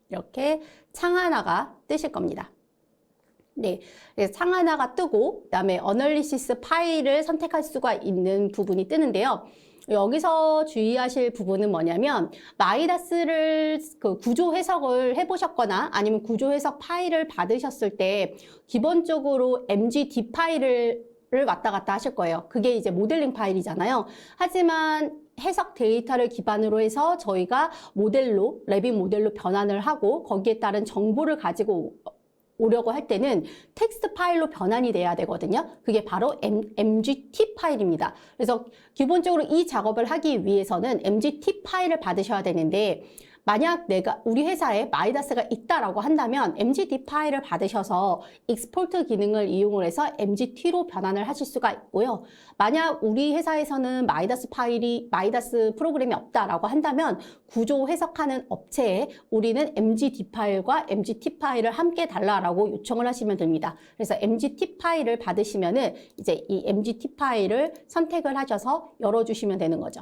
이렇게 창 하나가 뜨실 겁니다. 네, 그래서 창 하나가 뜨고 그다음에 어널리시스 파일을 선택할 수가 있는 부분이 뜨는데요. 여기서 주의하실 부분은 뭐냐면 마이다스를 그 구조 해석을 해보셨거나 아니면 구조 해석 파일을 받으셨을 때 기본적으로 MGD 파일을 왔다 갔다 하실 거예요. 그게 이제 모델링 파일이잖아요. 하지만 해석 데이터를 기반으로 해서 저희가 레빗 모델로 변환을 하고 거기에 따른 정보를 가지고 오려고 할 때는 텍스트 파일로 변환이 돼야 되거든요. 그게 바로 MGT 파일입니다. 그래서 기본적으로 이 작업을 하기 위해서는 MGT 파일을 받으셔야 되는데 만약 우리 회사에 마이다스가 있다라고 한다면 MGD 파일을 받으셔서 익스포트 기능을 이용을 해서 MGT로 변환을 하실 수가 있고요. 만약 우리 회사에서는 마이다스 프로그램이 없다라고 한다면 구조 해석하는 업체에 우리는 MGD 파일과 MGT 파일을 함께 달라라고 요청을 하시면 됩니다. 그래서 MGT 파일을 받으시면은 이제 이 MGT 파일을 선택을 하셔서 열어주시면 되는 거죠.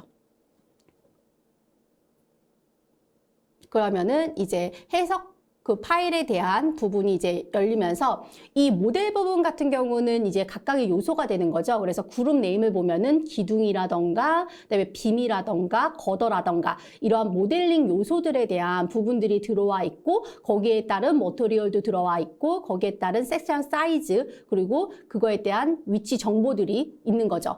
그러면은 이제 해석 그 파일에 대한 부분이 이제 열리면서 이 모델 부분 같은 경우는 이제 각각의 요소가 되는 거죠. 그래서 그룹 네임을 보면은 기둥이라던가 그다음에 빔이라던가 거더라던가 이러한 모델링 요소들에 대한 부분들이 들어와 있고 거기에 따른 머터리얼도 들어와 있고 거기에 따른 섹션 사이즈 그리고 그거에 대한 위치 정보들이 있는 거죠.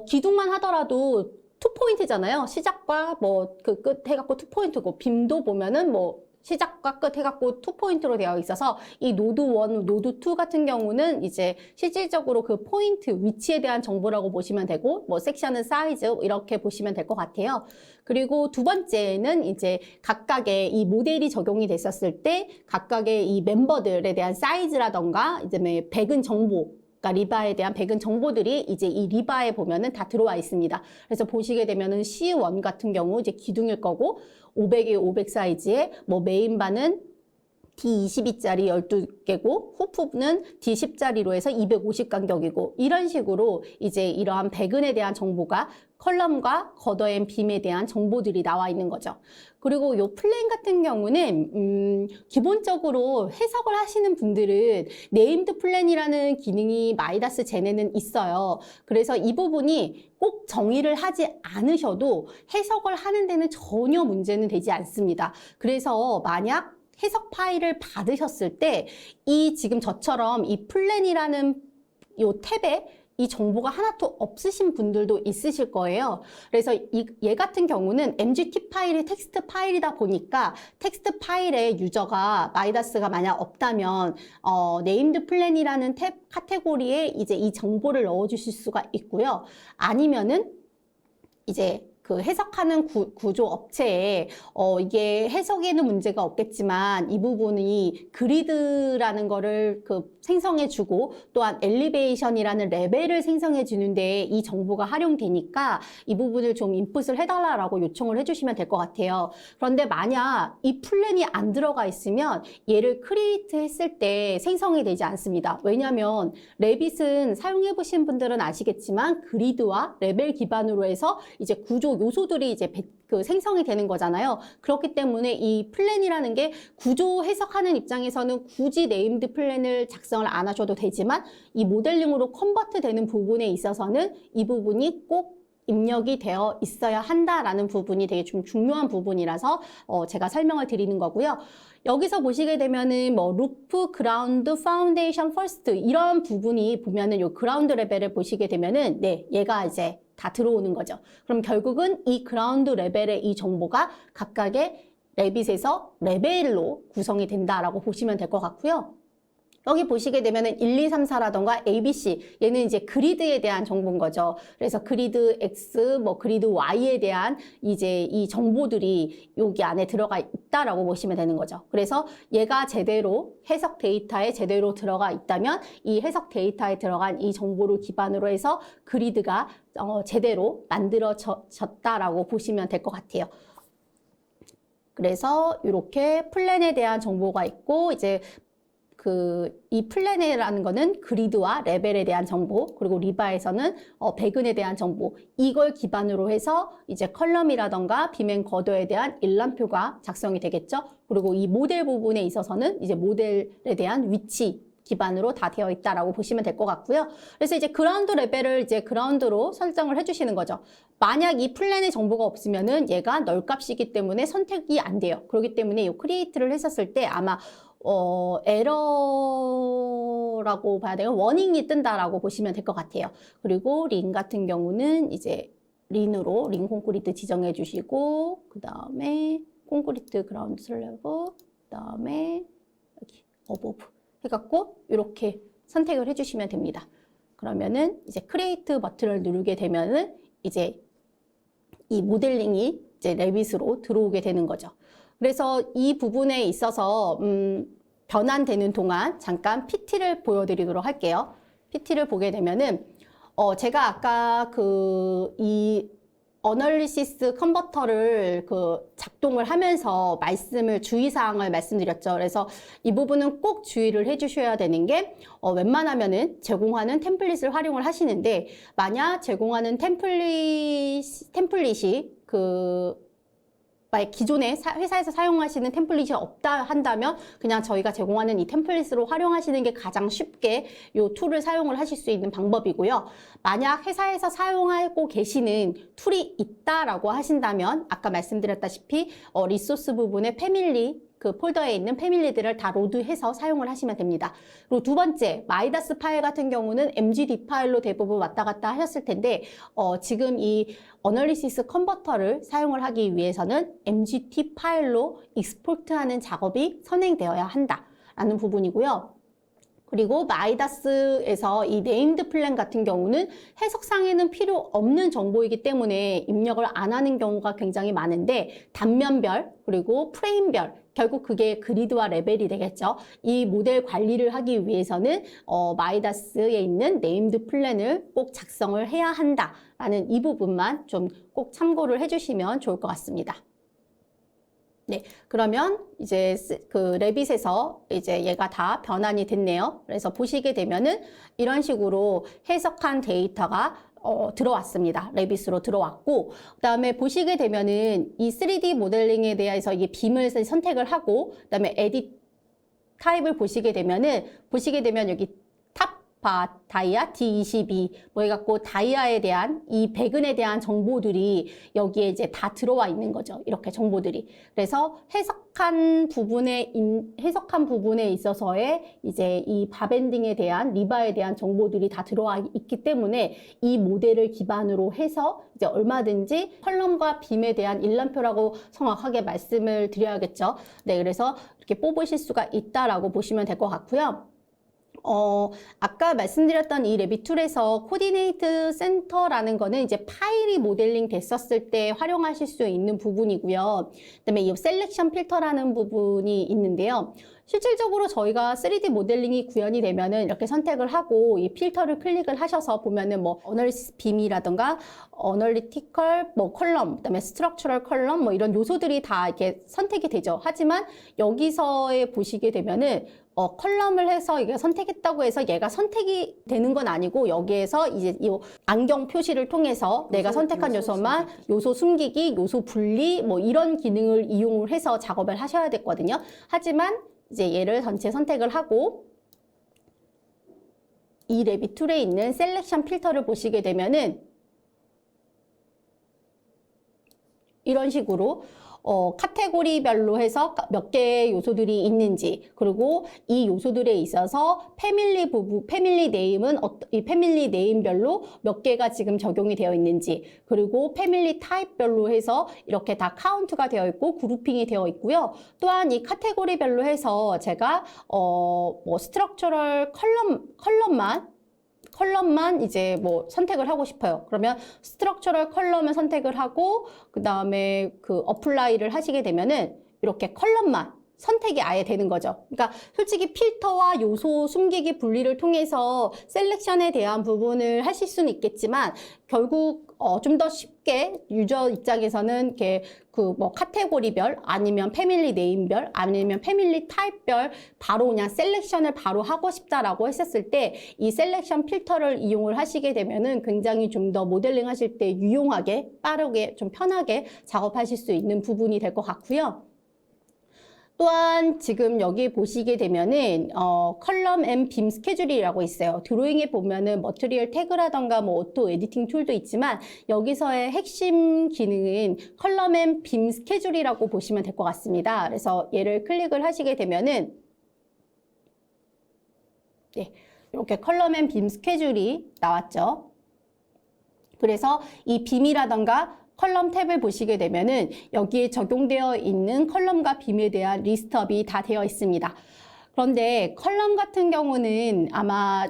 기둥만 하더라도 2포인트잖아요. 시작과 뭐 그 끝 해갖고 2포인트고 빔도 보면은 뭐 시작과 끝 해갖고 2포인트로 되어 있어서 이 노드 1, 노드 2 같은 경우는 이제 실질적으로 그 포인트 위치에 대한 정보라고 보시면 되고 뭐 섹션은 사이즈 이렇게 보시면 될 것 같아요. 그리고 두 번째는 이제 각각의 이 모델이 적용이 됐었을 때 각각의 이 멤버들에 대한 사이즈라던가 이제 백은 정보 그러니까 리바에 대한 백은 정보들이 이제 이 리바에 보면은 다 들어와 있습니다. 그래서 보시게 되면은 C1 같은 경우 이제 기둥일 거고 500에 500 사이즈에 뭐 메인바는 D22짜리 12개고 후프는 D10짜리로 해서 250 간격이고 이런 식으로 이제 이러한 백은에 대한 정보가 컬럼과 거더 앤 빔에 대한 정보들이 나와 있는 거죠. 그리고 이 플랜 같은 경우는 기본적으로 해석을 하시는 분들은 네임드 플랜이라는 기능이 마이다스 젠에는 있어요. 그래서 이 부분이 꼭 정의를 하지 않으셔도 해석을 하는 데는 전혀 문제는 되지 않습니다. 그래서 만약 해석 파일을 받으셨을 때 이 지금 저처럼 이 플랜이라는 이 탭에 이 정보가 하나도 없으신 분들도 있으실 거예요. 그래서 얘 같은 경우는 MGT 파일이 텍스트 파일이다 보니까 텍스트 파일에 유저가 마이다스가 만약 없다면 네임드 플랜이라는 탭 카테고리에 이제 이 정보를 넣어주실 수가 있고요. 아니면은 이제 그 해석하는 구조 업체에 이게 해석에는 문제가 없겠지만 이 부분이 그리드라는 거를 생성해주고 또한 엘리베이션이라는 레벨을 생성해주는데 이 정보가 활용되니까 이 부분을 좀 인풋을 해달라고 요청을 해주시면 될 것 같아요. 그런데 만약 이 플랜이 안 들어가 있으면 얘를 크리에이트 했을 때 생성이 되지 않습니다. 왜냐하면 레빗은 사용해보신 분들은 아시겠지만 그리드와 레벨 기반으로 해서 이제 구조 요소들이 이제 생성이 되는 거잖아요. 그렇기 때문에 이 플랜이라는 게 구조 해석하는 입장에서는 굳이 네임드 플랜을 작성을 안 하셔도 되지만 이 모델링으로 컨버트 되는 부분에 있어서는 이 부분이 꼭 입력이 되어 있어야 한다라는 부분이 되게 좀 중요한 부분이라서 제가 설명을 드리는 거고요. 여기서 보시게 되면은 뭐 루프, 그라운드, 파운데이션, 퍼스트 이런 부분이 보면은 요 그라운드 레벨을 보시게 되면은 네, 얘가 이제 다 들어오는 거죠. 그럼 결국은 이 그라운드 레벨의 이 정보가 각각의 레빗에서 레벨로 구성이 된다라고 보시면 될 것 같고요. 여기 보시게 되면은 1, 2, 3, 4라던가 ABC 얘는 이제 그리드에 대한 정보인 거죠. 그래서 그리드 X, 뭐 그리드 Y에 대한 이제 이 정보들이 여기 안에 들어가 있다라고 보시면 되는 거죠. 그래서 얘가 제대로 해석 데이터에 제대로 들어가 있다면 이 해석 데이터에 들어간 이 정보를 기반으로 해서 그리드가 제대로 만들어졌다라고 보시면 될 것 같아요. 그래서 이렇게 플랜에 대한 정보가 있고 이제 이 플랜이라는 거는 그리드와 레벨에 대한 정보, 그리고 리바에서는 백은에 대한 정보, 이걸 기반으로 해서 이제 컬럼이라던가 빔앤 거더에 대한 일람표가 작성이 되겠죠. 그리고 이 모델 부분에 있어서는 이제 모델에 대한 위치 기반으로 다 되어 있다라고 보시면 될 것 같고요. 그래서 이제 그라운드 레벨을 이제 그라운드로 설정을 해주시는 거죠. 만약 이 플랜의 정보가 없으면은 얘가 널 값이기 때문에 선택이 안 돼요. 그렇기 때문에 이 크리에이트를 했었을 때 아마 에러라고 봐야 돼요. 워닝이 뜬다라고 보시면 될 것 같아요. 그리고 린 같은 경우는 이제 린으로 린 콘크리트 지정해 주시고 그 다음에 콘크리트 그라운드 슬래브 그 다음에 여기 어보브 해갖고 이렇게 선택을 해주시면 됩니다. 그러면은 이제 크리에이트 버튼을 누르게 되면은 이제 이 모델링이 이제 레빗으로 들어오게 되는 거죠. 그래서 이 부분에 있어서 변환되는 동안 잠깐 PT를 보여드리도록 할게요. PT를 보게 되면은 제가 아까 이 어널리시스 컨버터를 작동을 하면서 주의사항을 말씀드렸죠. 그래서 이 부분은 꼭 주의를 해주셔야 되는 게 웬만하면은 제공하는 템플릿을 활용을 하시는데 만약 제공하는 템플릿이 만약 기존에 회사에서 사용하시는 템플릿이 없다 한다면 그냥 저희가 제공하는 이 템플릿으로 활용하시는 게 가장 쉽게 이 툴을 사용을 하실 수 있는 방법이고요. 만약 회사에서 사용하고 계시는 툴이 있다라고 하신다면 아까 말씀드렸다시피 리소스 부분에 패밀리 폴더에 있는 패밀리들을 다 로드해서 사용을 하시면 됩니다. 그리고 두 번째, 마이다스 파일 같은 경우는 MGD 파일로 대부분 왔다 갔다 하셨을 텐데 지금 이 어널리시스 컨버터를 사용을 하기 위해서는 MGT 파일로 익스포트하는 작업이 선행되어야 한다라는 부분이고요. 그리고 마이다스에서 이 네임드 플랜 같은 경우는 해석상에는 필요 없는 정보이기 때문에 입력을 안 하는 경우가 굉장히 많은데 단면별 그리고 프레임별 결국 그게 그리드와 레벨이 되겠죠. 이 모델 관리를 하기 위해서는 마이다스에 있는 네임드 플랜을 꼭 작성을 해야 한다라는 이 부분만 좀 꼭 참고를 해주시면 좋을 것 같습니다. 네, 그러면 이제 레빗에서 이제 얘가 다 변환이 됐네요. 그래서 보시게 되면은 이런 식으로 해석한 데이터가 들어왔습니다. 레빗으로 들어왔고, 그 다음에 보시게 되면은 이 3D 모델링에 대해서 이게 빔을 선택을 하고, 그 다음에 에딧 타입을 보시게 되면 여기 다이아 D22 뭐 해갖고 다이아에 대한 이 배근에 대한 정보들이 여기에 이제 다 들어와 있는 거죠. 이렇게 정보들이. 그래서 해석한 부분에 있어서의 이제 이 바밴딩에 대한 리바에 대한 정보들이 다 들어와 있기 때문에 이 모델을 기반으로 해서 이제 얼마든지 컬럼과 빔에 대한 일람표라고 정확하게 말씀을 드려야겠죠. 네, 그래서 이렇게 뽑으실 수가 있다라고 보시면 될 것 같고요. 아까 말씀드렸던 이 레빗 툴에서 코디네이트 센터라는 거는 이제 파일이 모델링 됐었을 때 활용하실 수 있는 부분이고요. 그다음에 이 셀렉션 필터라는 부분이 있는데요. 실질적으로 저희가 3D 모델링이 구현이 되면은 이렇게 선택을 하고 이 필터를 클릭을 하셔서 보면은 뭐 어널리시스 빔이라던가 어널리티컬 뭐 컬럼, 그다음에 스트럭처럴 컬럼 뭐 이런 요소들이 다 이렇게 선택이 되죠. 하지만 여기서에 보시게 되면은 컬럼을 해서 이게 선택했다고 해서 얘가 선택이 되는 건 아니고 여기에서 이제 이 안경 표시를 통해서 내가 선택한 요소만 요소 숨기기, 요소 분리 뭐 이런 기능을 이용을 해서 작업을 하셔야 됐거든요. 하지만 이제 얘를 전체 선택을 하고 이 레빗 툴에 있는 셀렉션 필터를 보시게 되면은 이런 식으로 카테고리별로 해서 몇 개의 요소들이 있는지, 그리고 이 요소들에 있어서 패밀리 네임은 이 패밀리 네임별로 몇 개가 지금 적용이 되어 있는지, 그리고 패밀리 타입별로 해서 이렇게 다 카운트가 되어 있고 그룹핑이 되어 있고요. 또한 이 카테고리별로 해서 제가 뭐 스트럭처럴 컬럼만 이제 뭐 선택을 하고 싶어요. 그러면 스트럭처럴 컬럼을 선택을 하고 그 다음에 어플라이를 하시게 되면은 이렇게 컬럼만 선택이 아예 되는 거죠. 그러니까 솔직히 필터와 요소 숨기기 분리를 통해서 셀렉션에 대한 부분을 하실 수는 있겠지만 결국 좀 더 쉽게 유저 입장에서는 이렇게 뭐 카테고리별 아니면 패밀리 네임별 아니면 패밀리 타입별 바로 그냥 셀렉션을 바로 하고 싶다라고 했었을 때 이 셀렉션 필터를 이용을 하시게 되면은 굉장히 좀 더 모델링 하실 때 유용하게 빠르게 좀 편하게 작업하실 수 있는 부분이 될 것 같고요. 또한 지금 여기 보시게 되면은 컬럼 앤 빔 스케줄이라고 있어요. 드로잉에 보면은 머티리얼 태그라던가 뭐 오토 에디팅 툴도 있지만 여기서의 핵심 기능은 컬럼 앤 빔 스케줄이라고 보시면 될 것 같습니다. 그래서 얘를 클릭을 하시게 되면은 네, 이렇게 컬럼 앤 빔 스케줄이 나왔죠. 그래서 이 빔이라던가 컬럼 탭을 보시게 되면은 여기에 적용되어 있는 컬럼과 빔에 대한 리스트업이 다 되어 있습니다. 그런데 컬럼 같은 경우는 아마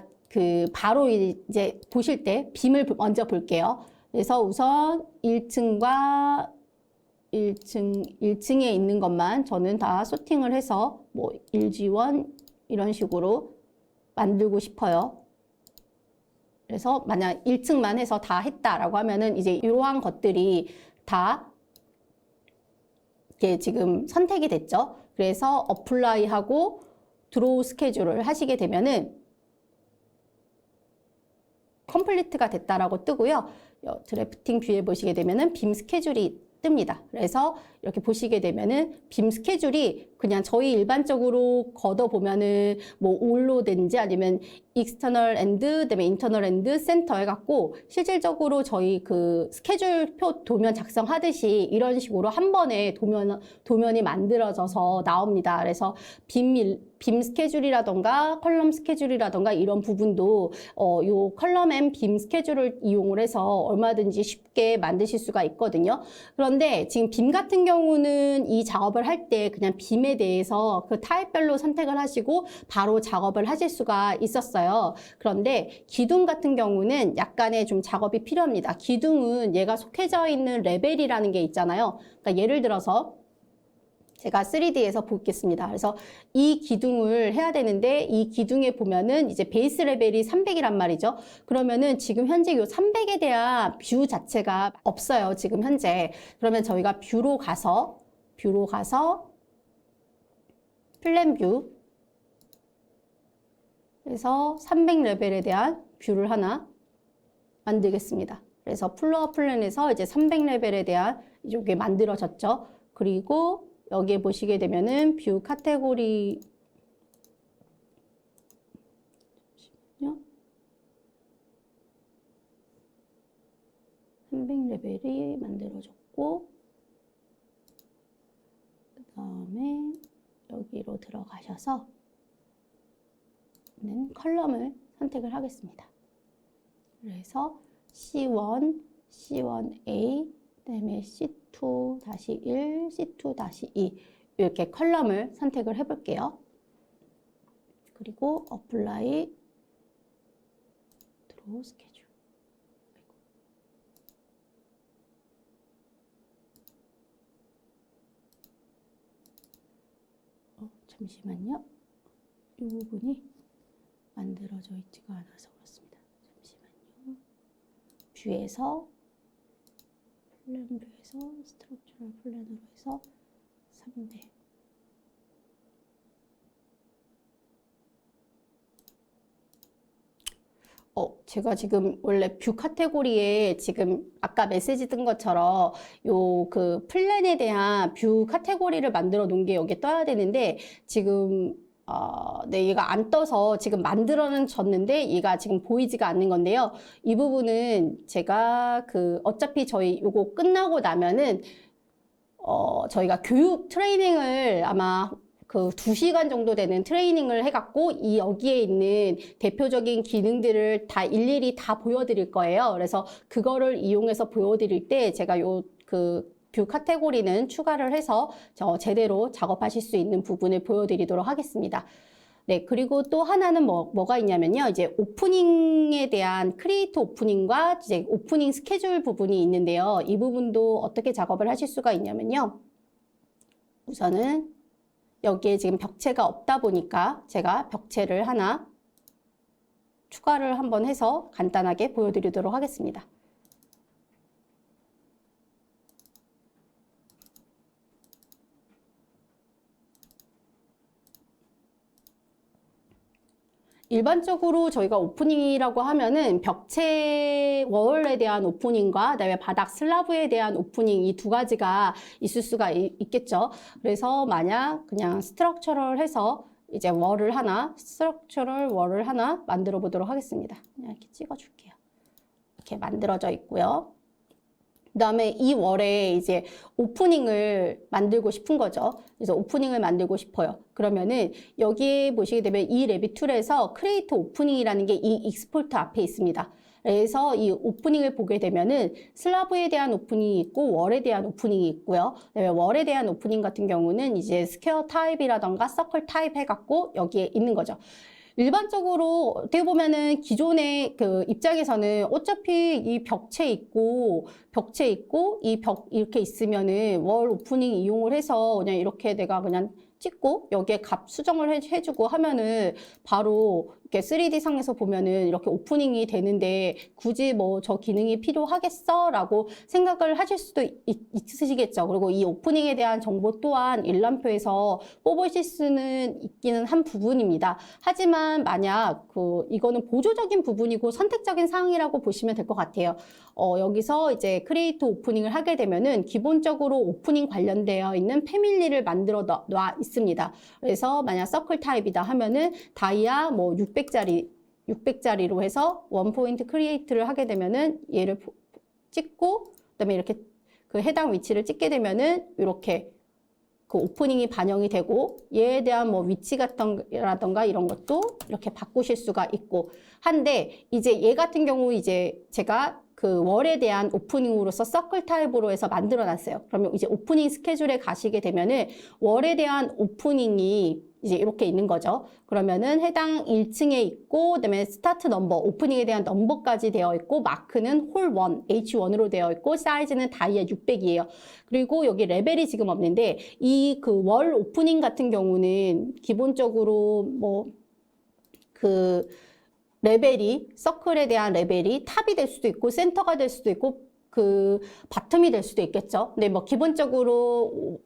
바로 이제 보실 때 빔을 먼저 볼게요. 그래서 우선 1층과 1층에 있는 것만 저는 다 소팅을 해서 뭐 1G1 이런 식으로 만들고 싶어요. 그래서 만약 1층만 해서 다 했다라고 하면은 이제 이러한 것들이 다 이렇게 지금 선택이 됐죠. 그래서 어플라이 하고 드로우 스케줄을 하시게 되면은 컴플리트가 됐다라고 뜨고요. 드래프팅 뷰에 보시게 되면은 빔 스케줄이 뜹니다. 그래서 이렇게 보시게 되면은 빔 스케줄이 그냥 저희 일반적으로 걷어 보면은 뭐 올로 된지 아니면 익스터널 엔드, 그다음에 인터널 엔드, 센터 해갖고 실질적으로 저희 그 스케줄표 도면 작성하듯이 이런 식으로 한 번에 도면이 만들어져서 나옵니다. 그래서 빔 스케줄이라던가 컬럼 스케줄이라던가 이런 부분도 요 컬럼 앤 빔 스케줄을 이용을 해서 얼마든지 쉽게 만드실 수가 있거든요. 그런데 지금 빔 같은 경우는 이 작업을 할 때 그냥 빔에 대해서 그 타입별로 선택을 하시고 바로 작업을 하실 수가 있었어요. 그런데 기둥 같은 경우는 약간의 좀 작업이 필요합니다. 기둥은 얘가 속해져 있는 레벨이라는 게 있잖아요. 그러니까 예를 들어서 제가 3D에서 보겠습니다. 그래서 이 기둥을 해야 되는데 이 기둥에 보면은 이제 베이스 레벨이 300이란 말이죠. 그러면은 지금 현재 이 300에 대한 뷰 자체가 없어요. 지금 현재. 그러면 저희가 뷰로 가서 플랜 뷰. 그래서 300 레벨에 대한 뷰를 하나 만들겠습니다. 그래서 플로어 플랜에서 이제 300 레벨에 대한 이게 만들어졌죠. 그리고 여기에 보시게 되면은 뷰 카테고리 300 레벨이 만들어졌고 그 다음에 여기로 들어가셔서 컬럼을 선택을 하겠습니다. 그래서 C1, C1A, 그다음에 C2-1, C2-2 이렇게 컬럼을 선택을 해볼게요. 그리고 어플라이 드로우 스케줄. 잠시만요. 이 부분이 만들어져 있지가 않아서 그렇습니다. 잠시만요. 뷰에서 플랜 뷰에서 스트럭처럴 플랜으로 해서 300. 제가 지금 원래 뷰 카테고리에 지금 아까 메시지 뜬 것처럼 요 그 플랜에 대한 뷰 카테고리를 만들어 놓은 게 여기에 떠야 되는데 지금 네, 얘가 안 떠서 지금 만들어는 졌는데 얘가 지금 보이지가 않는 건데요. 이 부분은 제가 어차피 저희 요거 끝나고 나면은 저희가 교육 트레이닝을 아마 2시간 정도 되는 트레이닝을 해갖고 여기에 있는 대표적인 기능들을 다 일일이 다 보여드릴 거예요. 그래서 그거를 이용해서 보여드릴 때 제가 뷰 카테고리는 추가를 해서 제대로 작업하실 수 있는 부분을 보여드리도록 하겠습니다. 네, 그리고 또 하나는 뭐가 있냐면요. 이제 오프닝에 대한 크리에이트 오프닝과 이제 오프닝 스케줄 부분이 있는데요. 이 부분도 어떻게 작업을 하실 수가 있냐면요. 우선은 여기에 지금 벽체가 없다 보니까 제가 벽체를 하나 추가를 한번 해서 간단하게 보여드리도록 하겠습니다. 일반적으로 저희가 오프닝이라고 하면은 벽체 월에 대한 오프닝과 그다음에 바닥 슬라브에 대한 오프닝 이 두 가지가 있을 수가 있겠죠. 그래서 만약 그냥 스트럭처럴 해서 이제 스트럭처럴 월을 하나 만들어 보도록 하겠습니다. 그냥 이렇게 찍어 줄게요. 이렇게 만들어져 있고요. 그 다음에 이 월에 이제 오프닝을 만들고 싶은 거죠. 그래서 오프닝을 만들고 싶어요. 그러면은 여기 보시게 되면 이 레빗 툴에서 크리에이트 오프닝이라는 게 이 익스포트 앞에 있습니다. 그래서 이 오프닝을 보게 되면은 슬라브에 대한 오프닝이 있고 월에 대한 오프닝이 있고요. 그다음에 월에 대한 오프닝 같은 경우는 이제 스퀘어 타입이라던가 서클 타입 해갖고 여기에 있는 거죠. 일반적으로 어떻게 보면은 기존의 그 입장에서는 어차피 이 벽체 있고 이 벽 이렇게 있으면은 월 오프닝 이용을 해서 그냥 이렇게 내가 그냥 찍고 여기에 값 수정을 해주고 하면은 바로 이렇게 3D 상에서 보면은 이렇게 오프닝이 되는데 굳이 뭐 저 기능이 필요하겠어? 라고 생각을 하실 수도 있으시겠죠. 그리고 이 오프닝에 대한 정보 또한 일람표에서 뽑으실 수는 있기는 한 부분입니다. 하지만 만약 이거는 보조적인 부분이고 선택적인 사항이라고 보시면 될 것 같아요. 여기서 이제 크리에이트 오프닝을 하게 되면은 기본적으로 오프닝 관련되어 있는 패밀리를 만들어 놔 있습니다. 그래서 만약 서클 타입이다 하면은 다이아 뭐 600짜리로 해서 원 포인트 크리에이트를 하게 되면은 얘를 찍고 그다음에 이렇게 그 해당 위치를 찍게 되면은 이렇게 그 오프닝이 반영이 되고 얘에 대한 뭐 위치 같던가 이런 것도 이렇게 바꾸실 수가 있고 한데 이제 얘 같은 경우 이제 제가 그 월에 대한 오프닝으로서 서클 타입으로 해서 만들어 놨어요. 그러면 이제 오프닝 스케줄에 가시게 되면은 월에 대한 오프닝이 이제 이렇게 있는 거죠. 그러면은 해당 1층에 있고, 그다음에 스타트 넘버, 오프닝에 대한 넘버까지 되어 있고, 마크는 홀 1, H1으로 되어 있고, 사이즈는 다이아 600이에요. 그리고 여기 레벨이 지금 없는데, 이 그 월 오프닝 같은 경우는 기본적으로 뭐, 레벨이, 서클에 대한 레벨이 탑이 될 수도 있고, 센터가 될 수도 있고, 바텀이 될 수도 있겠죠. 근데 뭐, 기본적으로,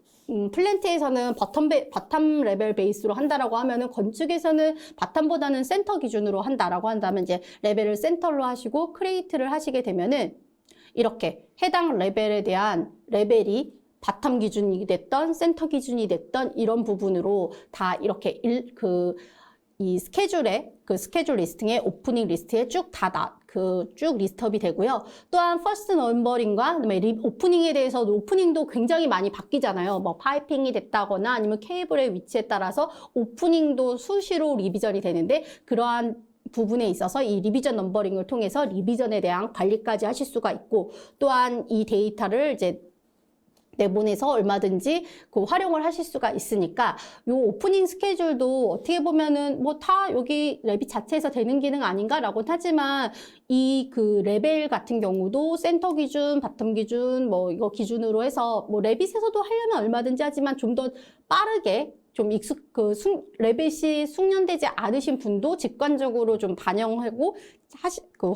플랜트에서는 바텀 레벨 베이스로 한다라고 하면은 건축에서는 바텀보다는 센터 기준으로 한다라고 한다면 이제 레벨을 센터로 하시고 크리에이트를 하시게 되면은 이렇게 해당 레벨에 대한 레벨이 바텀 기준이 됐던 센터 기준이 됐던 이런 부분으로 다 이렇게 이 스케줄에 스케줄 리스팅에 오프닝 리스트에 쭉 리스트업이 되고요. 또한 퍼스트 넘버링과 그다음에 오프닝에 대해서도 오프닝도 굉장히 많이 바뀌잖아요. 뭐 파이핑이 됐다거나 아니면 케이블의 위치에 따라서 오프닝도 수시로 리비전이 되는데 그러한 부분에 있어서 이 리비전 넘버링을 통해서 리비전에 대한 관리까지 하실 수가 있고 또한 이 데이터를 이제 내보내서 얼마든지 활용을 하실 수가 있으니까 요 오프닝 스케줄도 어떻게 보면은 뭐 다 여기 레빗 자체에서 되는 기능 아닌가라고 하지만 이 레벨 같은 경우도 센터 기준, 바텀 기준 뭐 이거 기준으로 해서 뭐 레빗에서도 하려면 얼마든지 하지만 좀 더 빠르게 좀 레빗이 숙련되지 않으신 분도 직관적으로 좀 반영하고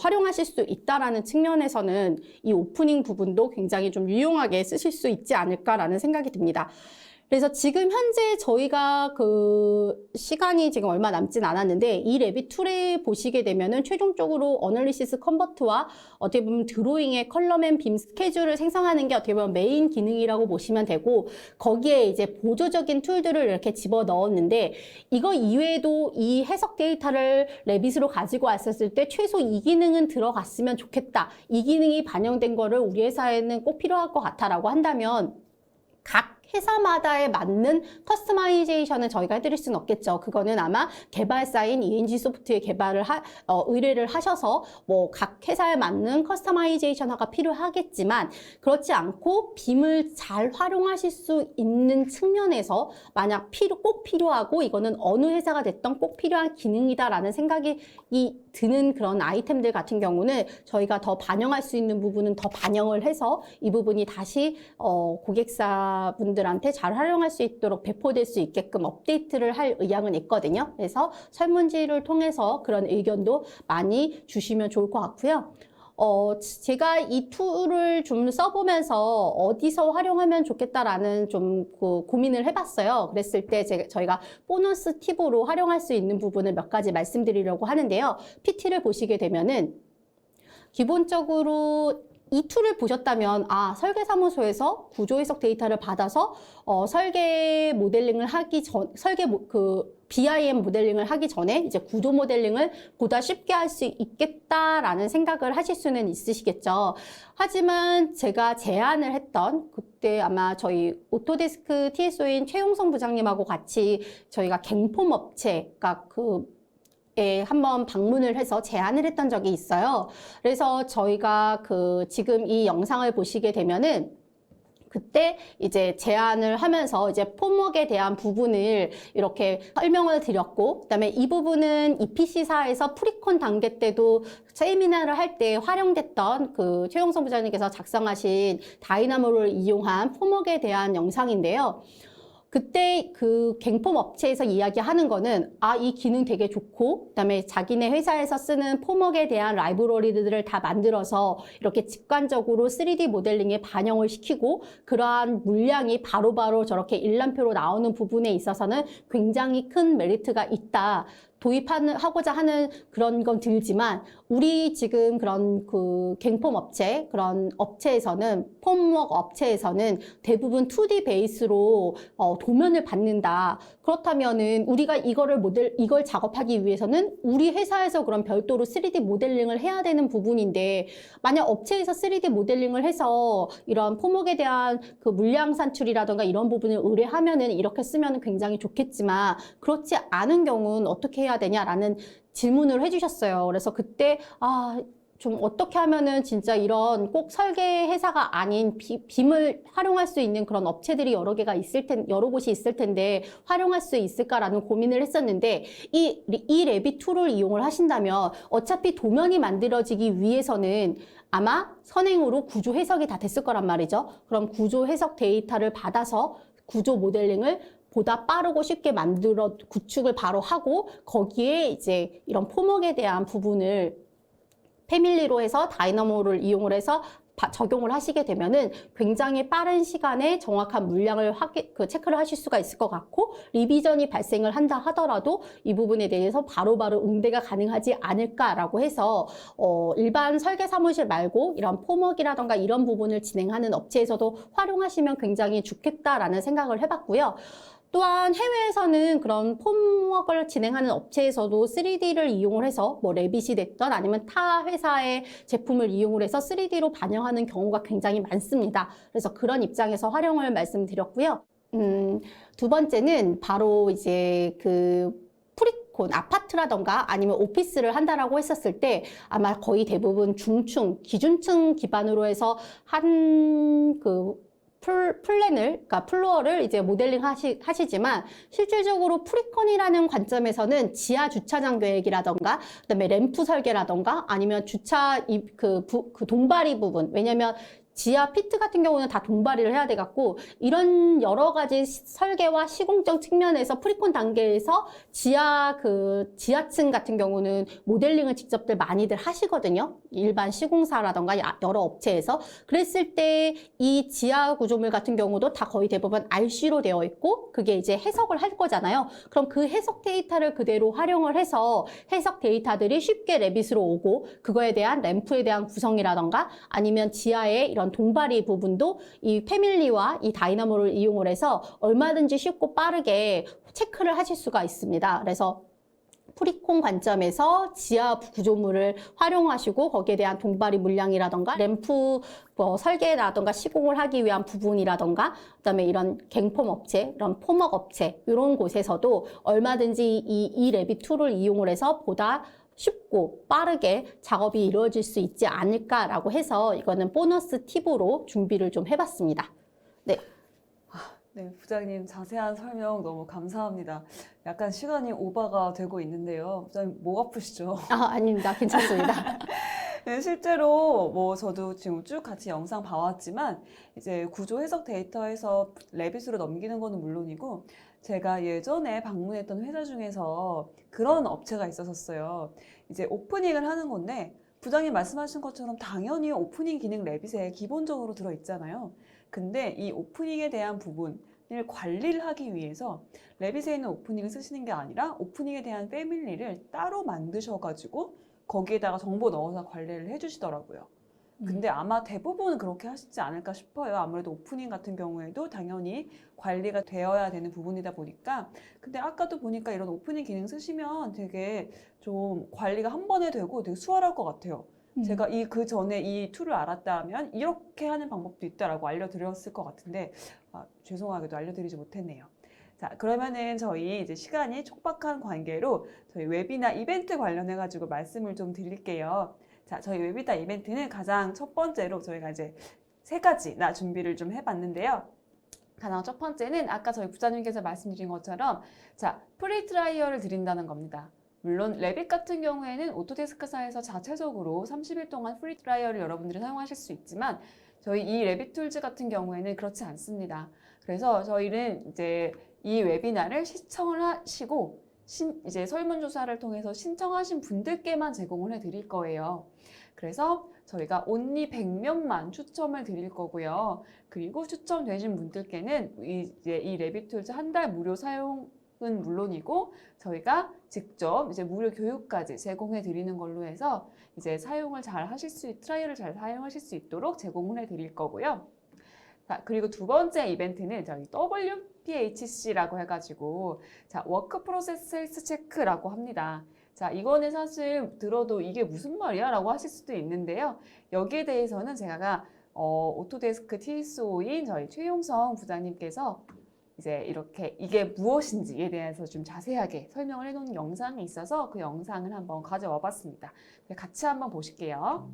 활용하실 수 있다라는 측면에서는 이 오프닝 부분도 굉장히 좀 유용하게 쓰실 수 있지 않을까라는 생각이 듭니다. 그래서 지금 현재 저희가 시간이 지금 얼마 남진 않았는데 이 레빗 툴에 보시게 되면은 최종적으로 어널리시스 컨버트와 어떻게 보면 드로잉의 컬럼 앤 빔 스케줄을 생성하는 게 어떻게 보면 메인 기능이라고 보시면 되고 거기에 이제 보조적인 툴들을 이렇게 집어 넣었는데 이거 이외에도 이 해석 데이터를 레빗으로 가지고 왔었을 때 최소 이 기능은 들어갔으면 좋겠다. 이 기능이 반영된 거를 우리 회사에는 꼭 필요할 것 같아라고 한다면 각 회사마다에 맞는 커스터마이제이션을 저희가 해드릴 수는 없겠죠. 그거는 아마 개발사인 ENG 소프트의 의뢰를 하셔서 뭐 각 회사에 맞는 커스터마이제이션화가 필요하겠지만 그렇지 않고 빔을 잘 활용하실 수 있는 측면에서 만약 꼭 필요하고 이거는 어느 회사가 됐던 꼭 필요한 기능이다라는 생각이 드는 그런 아이템들 같은 경우는 저희가 더 반영할 수 있는 부분은 더 반영을 해서 이 부분이 다시 고객사분들한테 잘 활용할 수 있도록 배포될 수 있게끔 업데이트를 할 의향은 있거든요. 그래서 설문지를 통해서 그런 의견도 많이 주시면 좋을 것 같고요. 제가 이 툴을 좀 써보면서 어디서 활용하면 좋겠다라는 좀 고민을 해봤어요. 그랬을 때 저희가 보너스 팁으로 활용할 수 있는 부분을 몇 가지 말씀드리려고 하는데요. PT를 보시게 되면은 기본적으로 이 툴을 보셨다면 설계사무소에서 구조 해석 데이터를 받아서 설계 모델링을 하기 전 BIM 모델링을 하기 전에 이제 구조 모델링을 보다 쉽게 할 수 있겠다라는 생각을 하실 수는 있으시겠죠. 하지만 제가 제안을 했던 그때 아마 저희 오토데스크 TSO인 최용성 부장님하고 같이 저희가 갱폼 업체가 한번 방문을 해서 제안을 했던 적이 있어요. 그래서 저희가 지금 이 영상을 보시게 되면은 그때 이제 제안을 하면서 이제 폼웍에 대한 부분을 이렇게 설명을 드렸고, 그다음에 이 부분은 EPC사에서 프리콘 단계 때도 세미나를 할 때 활용됐던 그 최용성 부장님께서 작성하신 다이나모를 이용한 폼웍에 대한 영상인데요. 그때 그 갱폼 업체에서 이야기하는 거는 이 기능 되게 좋고 그다음에 자기네 회사에서 쓰는 폼웍에 대한 라이브러리들을 다 만들어서 이렇게 직관적으로 3D 모델링에 반영을 시키고 그러한 물량이 바로바로 저렇게 일람표로 나오는 부분에 있어서는 굉장히 큰 메리트가 있다. 도입하고자 하는 그런 건 들지만 우리 지금 그런 그 갱폼 업체 그런 업체에서는 폼웍 업체에서는 대부분 2D 베이스로 도면을 받는다. 그렇다면은 우리가 이걸 작업하기 위해서는 우리 회사에서 그런 별도로 3D 모델링을 해야 되는 부분인데 만약 업체에서 3D 모델링을 해서 이런 폼웍에 대한 그 물량 산출이라든가 이런 부분을 의뢰하면은 이렇게 쓰면 굉장히 좋겠지만 그렇지 않은 경우는 어떻게 해야 되냐라는 질문을 해주셨어요. 그래서 그때 좀 어떻게 하면은 진짜 이런 꼭 설계 회사가 아닌 빔을 활용할 수 있는 그런 업체들이 여러 곳이 있을 텐데 활용할 수 있을까라는 고민을 했었는데 이 레빗 툴을 이용을 하신다면 어차피 도면이 만들어지기 위해서는 아마 선행으로 구조 해석이 다 됐을 거란 말이죠. 그럼 구조 해석 데이터를 받아서 구조 모델링을 보다 빠르고 쉽게 구축을 바로 하고 거기에 이제 이런 폼웍에 대한 부분을 패밀리로 해서 다이나모를 이용을 해서 적용을 하시게 되면은 굉장히 빠른 시간에 정확한 물량을 체크를 하실 수가 있을 것 같고 리비전이 발생을 한다 하더라도 이 부분에 대해서 바로바로 응대가 가능하지 않을까라고 해서 일반 설계 사무실 말고 이런 폼웍이라던가 이런 부분을 진행하는 업체에서도 활용하시면 굉장히 좋겠다라는 생각을 해봤고요. 또한 해외에서는 그런 폼웍을 진행하는 업체에서도 3D를 이용을 해서 뭐 레빗이 됐던 아니면 타 회사의 제품을 이용을 해서 3D로 반영하는 경우가 굉장히 많습니다. 그래서 그런 입장에서 활용을 말씀드렸고요. 두 번째는 바로 이제 그 프리콘 아파트라던가 아니면 오피스를 한다라고 했었을 때 아마 거의 대부분 중층, 기준층 기반으로 해서 그러니까 플로어를 이제 모델링 하시지만 실질적으로 프리콘이라는 관점에서는 지하 주차장 계획이라던가 그다음에 램프 설계라던가 아니면 주차 그 동바리 부분 왜냐면 지하 피트 같은 경우는 다 동바리를 해야 돼갖고 이런 여러 가지 설계와 시공적 측면에서 프리콘 단계에서 지하층 같은 경우는 모델링을 직접들 많이들 하시거든요. 일반 시공사라던가 여러 업체에서. 그랬을 때 이 지하 구조물 같은 경우도 다 거의 대부분 RC로 되어 있고 그게 이제 해석을 할 거잖아요. 그럼 그 해석 데이터를 그대로 활용을 해서 해석 데이터들이 쉽게 레빗으로 오고 그거에 대한 램프에 대한 구성이라던가 아니면 지하에 이런 동바리 부분도 이 패밀리와 이 다이나모를 이용을 해서 얼마든지 쉽고 빠르게 체크를 하실 수가 있습니다. 그래서 프리콘 관점에서 지하 구조물을 활용하시고 거기에 대한 동바리 물량이라던가 램프 설계라던가 시공을 하기 위한 부분이라던가 그다음에 이런 갱폼 업체, 이런 폼웍 업체 이런 곳에서도 얼마든지 이 레빗 툴을 이용을 해서 보다 쉽고 빠르게 작업이 이루어질 수 있지 않을까라고 해서 이거는 보너스 팁으로 준비를 좀 해봤습니다. 네. 네, 부장님 자세한 설명 너무 감사합니다. 약간 시간이 오버가 되고 있는데요. 부장님 목 아프시죠? 아닙니다. 괜찮습니다. 네, 실제로 뭐 저도 지금 쭉 같이 영상 봐왔지만 이제 구조 해석 데이터에서 레빗으로 넘기는 거는 물론이고 제가 예전에 방문했던 회사 중에서 그런 업체가 있었어요. 이제 오프닝을 하는 건데 부장님 말씀하신 것처럼 당연히 오프닝 기능 레빗에 기본적으로 들어있잖아요. 근데 이 오프닝에 대한 부분을 관리를 하기 위해서 레빗에 있는 오프닝을 쓰시는 게 아니라 오프닝에 대한 패밀리를 따로 만드셔가지고 거기에다가 정보 넣어서 관리를 해주시더라고요. 근데 아마 대부분 그렇게 하시지 않을까 싶어요. 아무래도 오프닝 같은 경우에도 당연히 관리가 되어야 되는 부분이다 보니까. 근데 아까도 보니까 이런 오프닝 기능 쓰시면 되게 좀 관리가 한 번에 되고 되게 수월할 것 같아요. 제가 그 전에 이 툴을 알았다면 이렇게 하는 방법도 있다라고 알려드렸을 것 같은데 죄송하게도 알려드리지 못했네요. 자, 그러면은 저희 이제 시간이 촉박한 관계로 저희 웨비나 이벤트 관련해가지고 말씀을 좀 드릴게요. 자, 저희 웨비나 이벤트는 가장 첫 번째로 저희가 이제 세 가지나 준비를 좀 해봤는데요. 가장 첫 번째는 아까 저희 부장님께서 말씀드린 것처럼 자, 프리 트라이얼을 드린다는 겁니다. 물론 레빗 같은 경우에는 오토데스크사에서 자체적으로 30일 동안 프리 트라이얼을 여러분들이 사용하실 수 있지만 저희 이 레빗 툴즈 같은 경우에는 그렇지 않습니다. 그래서 저희는 이제 이 웨비나를 시청을 하시고 이제 설문조사를 통해서 신청하신 분들께만 제공을 해드릴 거예요. 그래서 저희가 only 100명만 추첨을 드릴 거고요. 그리고 추첨되신 분들께는 이제 이 레빗 툴즈 한 달 무료 사용은 물론이고 저희가 직접 이제 무료 교육까지 제공해 드리는 걸로 해서 이제 사용을 잘 하실 트라이얼을 잘 사용하실 수 있도록 제공을 해 드릴 거고요. 자, 그리고 두 번째 이벤트는 저희 WPHC라고 해가지고 자, 워크 프로세스 헬스 체크라고 합니다. 자, 이거는 사실 들어도 이게 무슨 말이야? 라고 하실 수도 있는데요. 여기에 대해서는 제가 오토데스크 TSO인 저희 최용성 부장님께서 이제 이렇게 이게 무엇인지에 대해서 좀 자세하게 설명을 해놓은 영상이 있어서 그 영상을 한번 가져와 봤습니다. 같이 한번 보실게요.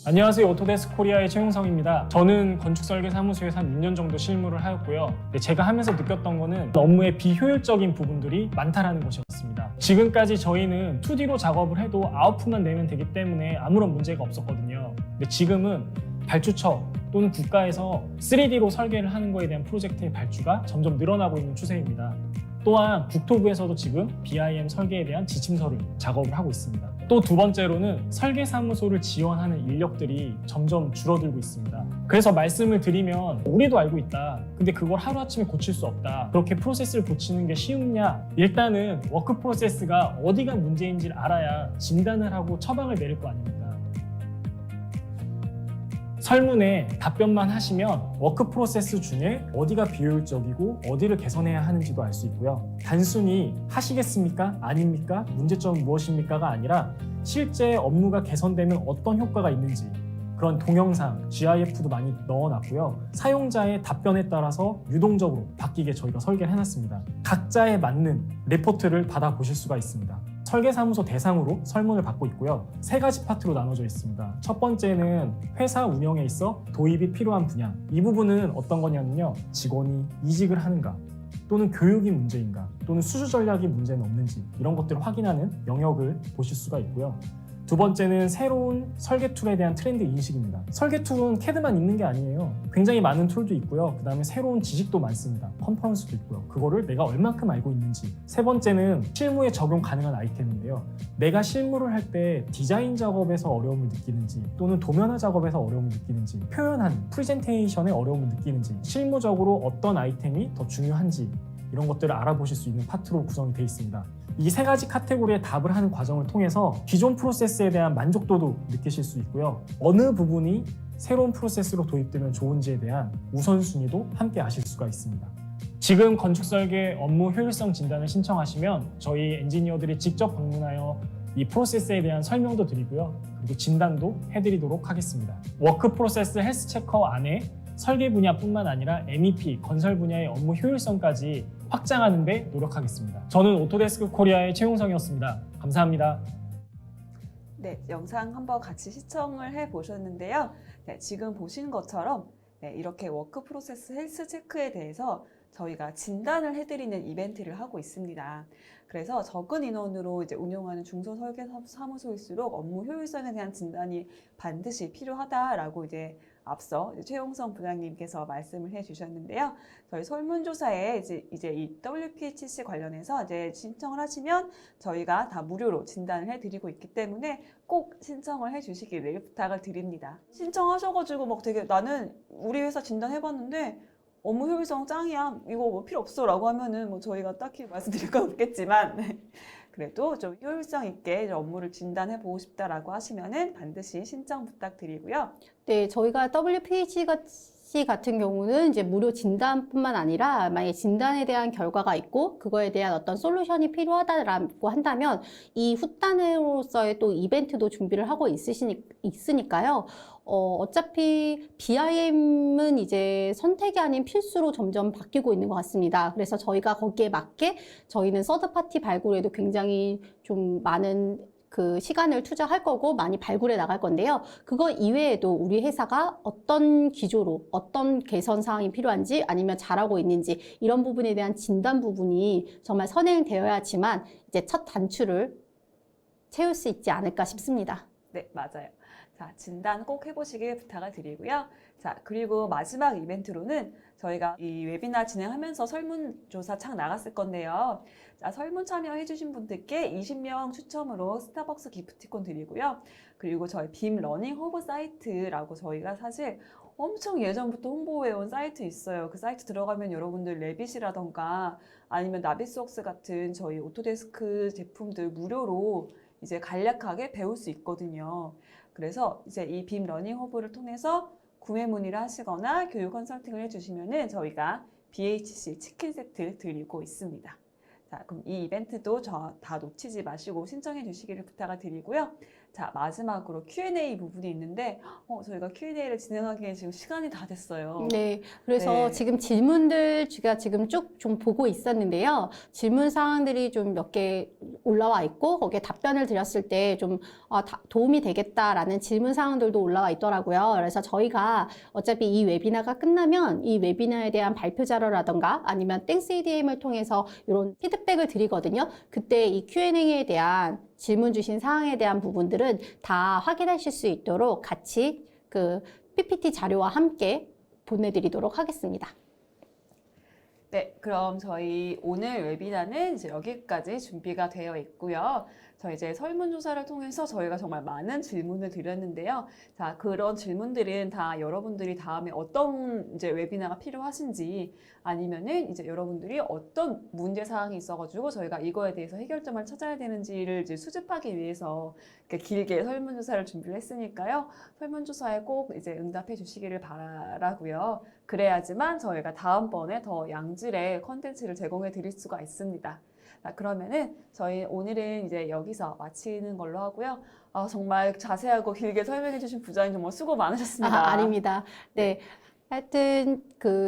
안녕하세요. 오토데스크 코리아의 최용성입니다. 저는 건축설계사무소에서 한 6년 정도 실무를 하였고요. 제가 하면서 느꼈던 거는 업무의 비효율적인 부분들이 많다라는 것이었습니다. 지금까지 저희는 2D로 작업을 해도 아웃풋만 내면 되기 때문에 아무런 문제가 없었거든요. 근데 지금은 발주처 또는 국가에서 3D로 설계를 하는 것에 대한 프로젝트의 발주가 점점 늘어나고 있는 추세입니다. 또한 국토부에서도 지금 BIM 설계에 대한 지침서를 작업을 하고 있습니다. 또 두 번째로는 설계사무소를 지원하는 인력들이 점점 줄어들고 있습니다. 그래서 말씀을 드리면 우리도 알고 있다. 근데 그걸 하루아침에 고칠 수 없다. 그렇게 프로세스를 고치는 게 쉬우냐? 일단은 워크 프로세스가 어디가 문제인지를 알아야 진단을 하고 처방을 내릴 거 아닙니까? 설문에 답변만 하시면 워크 프로세스 중에 어디가 비효율적이고 어디를 개선해야 하는지도 알 수 있고요. 단순히 하시겠습니까? 아닙니까? 문제점은 무엇입니까가 아니라 실제 업무가 개선되면 어떤 효과가 있는지 그런 동영상, GIF도 많이 넣어놨고요. 사용자의 답변에 따라서 유동적으로 바뀌게 저희가 설계를 해놨습니다. 각자에 맞는 레포트를 받아보실 수가 있습니다. 설계사무소 대상으로 설문을 받고 있고요. 세 가지 파트로 나눠져 있습니다. 첫 번째는 회사 운영에 있어 도입이 필요한 분야. 이 부분은 어떤 거냐면요. 직원이 이직을 하는가, 또는 교육이 문제인가, 또는 수주 전략이 문제는 없는지 이런 것들을 확인하는 영역을 보실 수가 있고요. 두 번째는 새로운 설계 툴에 대한 트렌드 인식입니다. 설계 툴은 CAD만 있는 게 아니에요. 굉장히 많은 툴도 있고요. 그 다음에 새로운 지식도 많습니다. 컨퍼런스도 있고요. 그거를 내가 얼만큼 알고 있는지. 세 번째는 실무에 적용 가능한 아이템인데요. 내가 실무를 할 때 디자인 작업에서 어려움을 느끼는지 또는 도면화 작업에서 어려움을 느끼는지 표현하는 프레젠테이션에 어려움을 느끼는지 실무적으로 어떤 아이템이 더 중요한지 이런 것들을 알아보실 수 있는 파트로 구성이 되어 있습니다. 이 세 가지 카테고리에 답을 하는 과정을 통해서 기존 프로세스에 대한 만족도도 느끼실 수 있고요. 어느 부분이 새로운 프로세스로 도입되면 좋은지에 대한 우선순위도 함께 아실 수가 있습니다. 지금 건축설계 업무 효율성 진단을 신청하시면 저희 엔지니어들이 직접 방문하여 이 프로세스에 대한 설명도 드리고요. 그리고 진단도 해드리도록 하겠습니다. 워크 프로세스 헬스 체커 안에 설계 분야뿐만 아니라 MEP, 건설 분야의 업무 효율성까지 확장하는 데 노력하겠습니다. 저는 오토데스크 코리아의 최용성이었습니다. 감사합니다. 네, 영상 한번 같이 시청을 해 보셨는데요. 네, 지금 보신 것처럼 이렇게 워크 프로세스 헬스 체크에 대해서 저희가 진단을 해드리는 이벤트를 하고 있습니다. 그래서 적은 인원으로 이제 운영하는 중소설계사무소일수록 업무 효율성에 대한 진단이 반드시 필요하다라고 이제 앞서 최용성 부장님께서 말씀을 해주셨는데요. 저희 설문조사에 이제 이 WPHC 관련해서 이제 신청을 하시면 저희가 다 무료로 진단을 해드리고 있기 때문에 꼭 신청을 해주시기를 부탁을 드립니다. 신청하셔가지고 막 되게 나는 우리 회사 진단해봤는데 업무 효율성 짱이야. 이거 뭐 필요 없어 라고 하면은 뭐 저희가 딱히 말씀드릴 건 없겠지만 그래도 좀 효율성 있게 업무를 진단해 보고 싶다라고 하시면은 반드시 신청 부탁드리고요. 네, 저희가 WPHC 같은 경우는 이제 무료 진단뿐만 아니라 만약에 진단에 대한 결과가 있고 그거에 대한 어떤 솔루션이 필요하다라고 한다면 이 후단으로서의 또 이벤트도 준비를 하고 있으니까요. 어차피 BIM은 이제 선택이 아닌 필수로 점점 바뀌고 있는 것 같습니다. 그래서 저희가 거기에 맞게 저희는 서드파티 발굴에도 굉장히 좀 많은 그 시간을 투자할 거고 많이 발굴해 나갈 건데요. 그거 이외에도 우리 회사가 어떤 기조로 어떤 개선 사항이 필요한지 아니면 잘하고 있는지 이런 부분에 대한 진단 부분이 정말 선행되어야지만 이제 첫 단추를 채울 수 있지 않을까 싶습니다. 네, 맞아요. 자, 진단 꼭 해보시길 부탁을 드리고요. 자, 그리고 마지막 이벤트로는 저희가 이 웨비나 진행하면서 설문조사 창 나갔을 건데요. 자, 설문 참여해주신 분들께 20명 추첨으로 스타벅스 기프티콘 드리고요. 그리고 저희 빔 러닝 허브 사이트라고 저희가 사실 엄청 예전부터 홍보해온 사이트 있어요. 그 사이트 들어가면 여러분들 레빗이라던가 아니면 나비스웍스 같은 저희 오토데스크 제품들 무료로 이제 간략하게 배울 수 있거든요. 그래서 이제 이 빔 러닝 허브를 통해서 구매 문의를 하시거나 교육 컨설팅을 해주시면은 저희가 BHC 치킨 세트 드리고 있습니다. 자, 그럼 이 이벤트도 다 놓치지 마시고 신청해 주시기를 부탁을 드리고요. 자, 마지막으로 Q&A 부분이 있는데 저희가 Q&A를 진행하기에 지금 시간이 다 됐어요. 네, 그래서 네. 지금 질문들 제가 지금 쭉 좀 보고 있었는데요. 질문 사항들이 좀 몇 개 올라와 있고 거기에 답변을 드렸을 때 좀 도움이 되겠다라는 질문 사항들도 올라와 있더라고요. 그래서 저희가 어차피 이 웨비나가 끝나면 이 웨비나에 대한 발표 자료라던가 아니면 땡스 EDM을 통해서 이런 피드백을 드리거든요. 그때 이 Q&A에 대한 질문 주신 사항에 대한 부분들은 다 확인하실 수 있도록 같이 그 PPT 자료와 함께 보내드리도록 하겠습니다. 네, 그럼 저희 오늘 웨비나는 이제 여기까지 준비가 되어 있고요. 저희 이제 설문조사를 통해서 저희가 정말 많은 질문을 드렸는데요. 자, 그런 질문들은 다 여러분들이 다음에 어떤 이제 웨비나가 필요하신지 아니면은 이제 여러분들이 어떤 문제사항이 있어가지고 저희가 이거에 대해서 해결점을 찾아야 되는지를 이제 수집하기 위해서 이렇게 길게 설문조사를 준비를 했으니까요. 설문조사에 꼭 이제 응답해 주시기를 바라고요. 그래야지만 저희가 다음번에 더 양질의 컨텐츠를 제공해 드릴 수가 있습니다. 자, 그러면은 저희 오늘은 이제 여기서 마치는 걸로 하고요. 정말 자세하고 길게 설명해 주신 부장님 정말 수고 많으셨습니다. 아닙니다. 네. 하여튼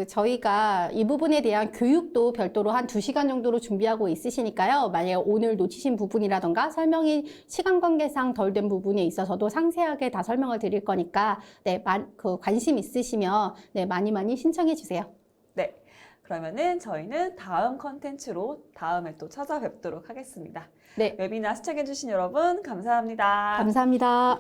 저희가 이 부분에 대한 교육도 별도로 한 2시간 정도로 준비하고 있으시니까요. 만약에 오늘 놓치신 부분이라던가 설명이 시간 관계상 덜 된 부분에 있어서도 상세하게 다 설명을 드릴 거니까 네, 관심 있으시면 네, 많이 신청해 주세요. 네. 그러면은 저희는 다음 컨텐츠로 다음에 또 찾아뵙도록 하겠습니다. 네. 웨비나 시청해 주신 여러분 감사합니다. 감사합니다.